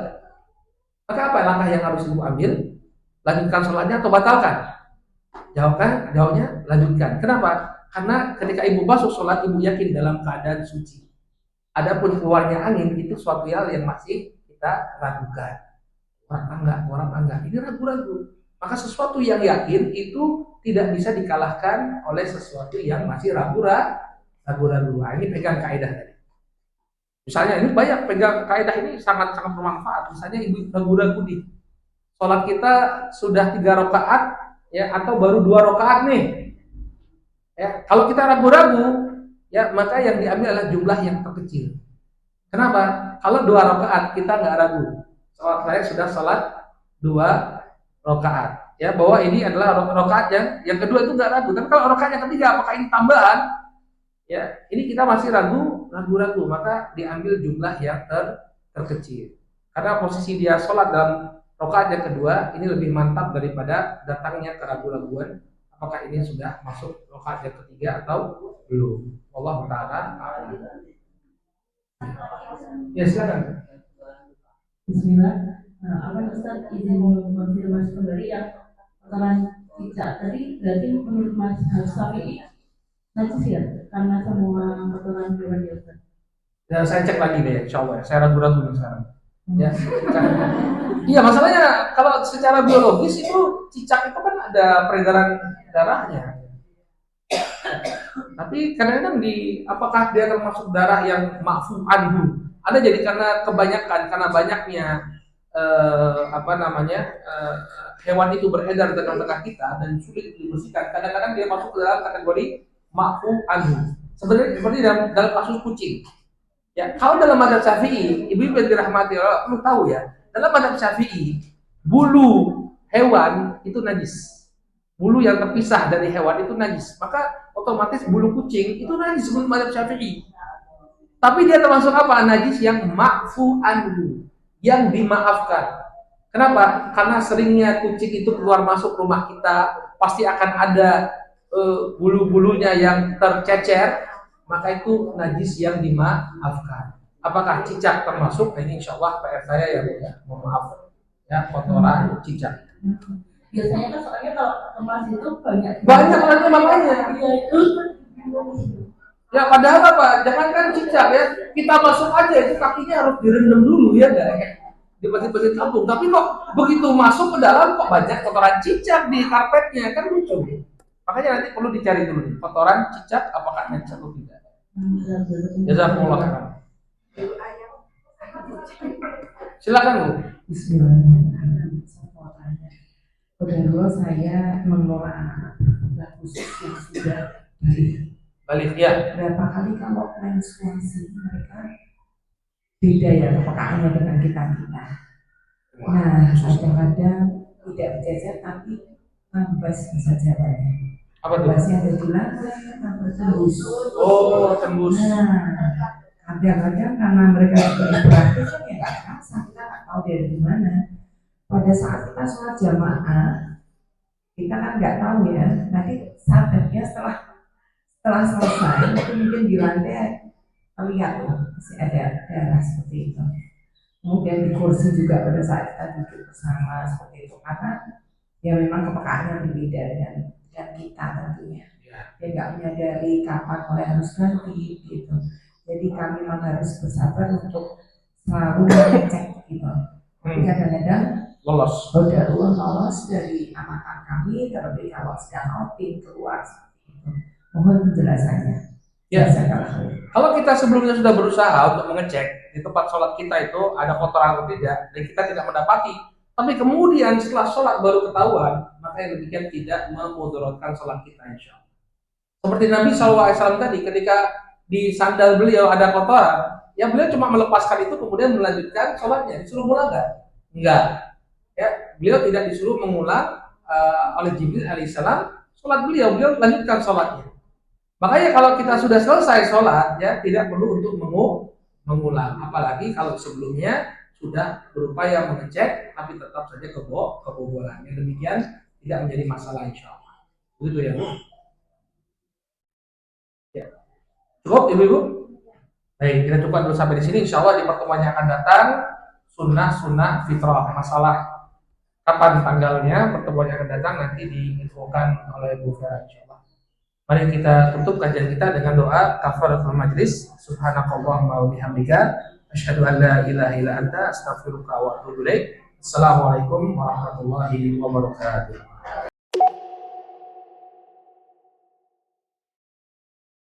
Maka apa langkah yang harus ibu ambil? Lanjutkan sholatnya atau batalkan? Jawabnya lanjutkan. Kenapa? Karena ketika ibu masuk sholat, ibu yakin dalam keadaan suci. Adapun keluarnya angin itu suatu hal yang masih kita ragukan. Orang enggak. Ini ragu-ragu. Maka sesuatu yang yakin itu tidak bisa dikalahkan oleh sesuatu yang masih ragu-ragu. Nah, ini pegang kaidah tadi. Misalnya ini banyak pegang kaidah ini sangat bermanfaat. Misalnya ibu ragu-ragu di sholat kita sudah 3 rakaat ya atau baru 2 rakaat nih. Ya, kalau kita ragu-ragu ya maka yang diambil adalah jumlah yang terkecil. Kenapa? Kalau 2 rakaat kita nggak ragu. Saya sudah sholat 2 rakaat, ya bahwa ini adalah rakaat yang kedua itu nggak ragu. Tapi kalau rakaat yang ketiga apakah ini tambahan? Ya, ini kita masih ragu-ragu, maka diambil jumlah yang terkecil. Karena posisi dia sholat dalam rakaat yang kedua ini lebih mantap daripada datangnya keraguan-raguan apakah ini sudah masuk rakaat yang ketiga atau belum. Allah Ta'ala. Ya silakan. Bismillah. Apa Ustaz izin mengonfirmasi kembali yang kotoran cicak tadi berarti menurut Mas Syafi'i najis ya karena semua kotoran hewan ya Ustaz? Ya, saya cek lagi deh, insya Allah. Saya ragu-ragu nih sekarang. Ya, iya masalahnya kalau secara biologis itu cicak itu kan ada peredaran darahnya. Tapi kadang-kadang apakah dia termasuk darah yang ma'fu anhu? Ada jadi karena kebanyakan, karena banyaknya hewan itu beredar di tengah-tengah kita dan sulit dibersihkan. Kadang-kadang dia masuk ke dalam kategori ma'fu anhu. Sebenarnya seperti dalam kasus kucing. Ya, kalau dalam mazhab Syafi'i, ibu-ibu yang dirahmati Allah perlu tahu ya, dalam mazhab Syafi'i, bulu hewan itu najis. Bulu yang terpisah dari hewan itu najis. Maka otomatis bulu kucing itu najis menurut mazhab Syafi'i. Tapi dia termasuk apa? Najis yang ma'fu anhu, yang dimaafkan. Kenapa? Karena seringnya kucing itu keluar masuk rumah kita, pasti akan ada bulu-bulunya yang tercecer, maka itu najis yang dimaafkan. Apakah cicak termasuk? Ini insya Allah PR saya ya, mohon maaf ya, kotoran cicak. Biasanya kan soalnya kalau kemas itu banyak Lagi makanya. Iya itu. Ya padahal apa? Jangankan cicak ya, kita masuk aja itu kakinya harus direndam dulu ya enggak? Dibersih-bersih kampung. Tapi kok begitu masuk ke dalam kok banyak kotoran cicak di karpetnya, kan lucu. Makanya nanti perlu dicari dulu nih, kotoran cicak apakah necas atau tidak. Jazakumullah khairan. Silakan Bu. Bismillahirrahmanirrahim. Kedua saya mengelola anak khusus yang sudah Balik ya. berapa kali kalau menstruasi mereka beda ya kepekaannya dengan kita. Nah, kadang-kadang tidak berjajar tapi tambas saja banyak. Apa tuh? Tambasnya ada di lantai, tambah tembus. Oh, tembus. Nah, kadang-kadang karena mereka juga hiperaktif kan ya nggak terasa, kita nggak tahu dari mana. Pada saat kita sholat jamaah, kita kan nggak tahu ya. Nanti sadarnya setelah selesai itu mungkin di lantai lihat masih ada darah seperti itu. Kemudian di kursi juga pada saat kita duduk bersama seperti itu, karena ya memang kepekaannya berbeda dengan kita tentunya. Dia nggak menyadari kapan mulai harus ganti gitu. Jadi kami memang harus bersabar untuk selalu mengecek gitu. Kadang-kadang lolos dari amatan kami, terlebih kalau sedang outing keluar seperti itu. Mohon penjelasannya. Ya. Kalau kita sebelumnya sudah berusaha untuk mengecek di tempat sholat kita itu ada kotoran atau tidak, dan kita tidak mendapati, tapi kemudian setelah sholat baru ketahuan, maka yang demikian tidak memudaratkan sholat kita insya Allah. Seperti Nabi SAW tadi, ketika di sandal beliau ada kotoran, ya beliau cuma melepaskan itu kemudian melanjutkan sholatnya. Disuruh ngulang nggak? Enggak. Ya, beliau tidak disuruh mengulang oleh Jibril alaihissalam sholat beliau lanjutkan sholatnya. Makanya kalau kita sudah selesai sholat, ya tidak perlu untuk mengulang. Apalagi kalau sebelumnya sudah berupaya mengecek, tapi tetap saja kebobolan. Yang demikian tidak menjadi masalah insya Allah. Begitu ya Bu? Ya. Cukup Ibu-Ibu? Baik, kita coba dulu sampai di sini. Insya Allah di pertemuan yang akan datang, sunnah fitrah. Masalah kapan tanggalnya pertemuan yang akan datang nanti diinfokan oleh Bu Vera insya Allah. Mari kita tutup kajian kita dengan doa kafaratul majlis. Subhanakallahumma wa bihamdika asyhadu an la ilaha illa anta astaghfiruka wa atubu ilaik. Assalamualaikum warahmatullahi wabarakatuh.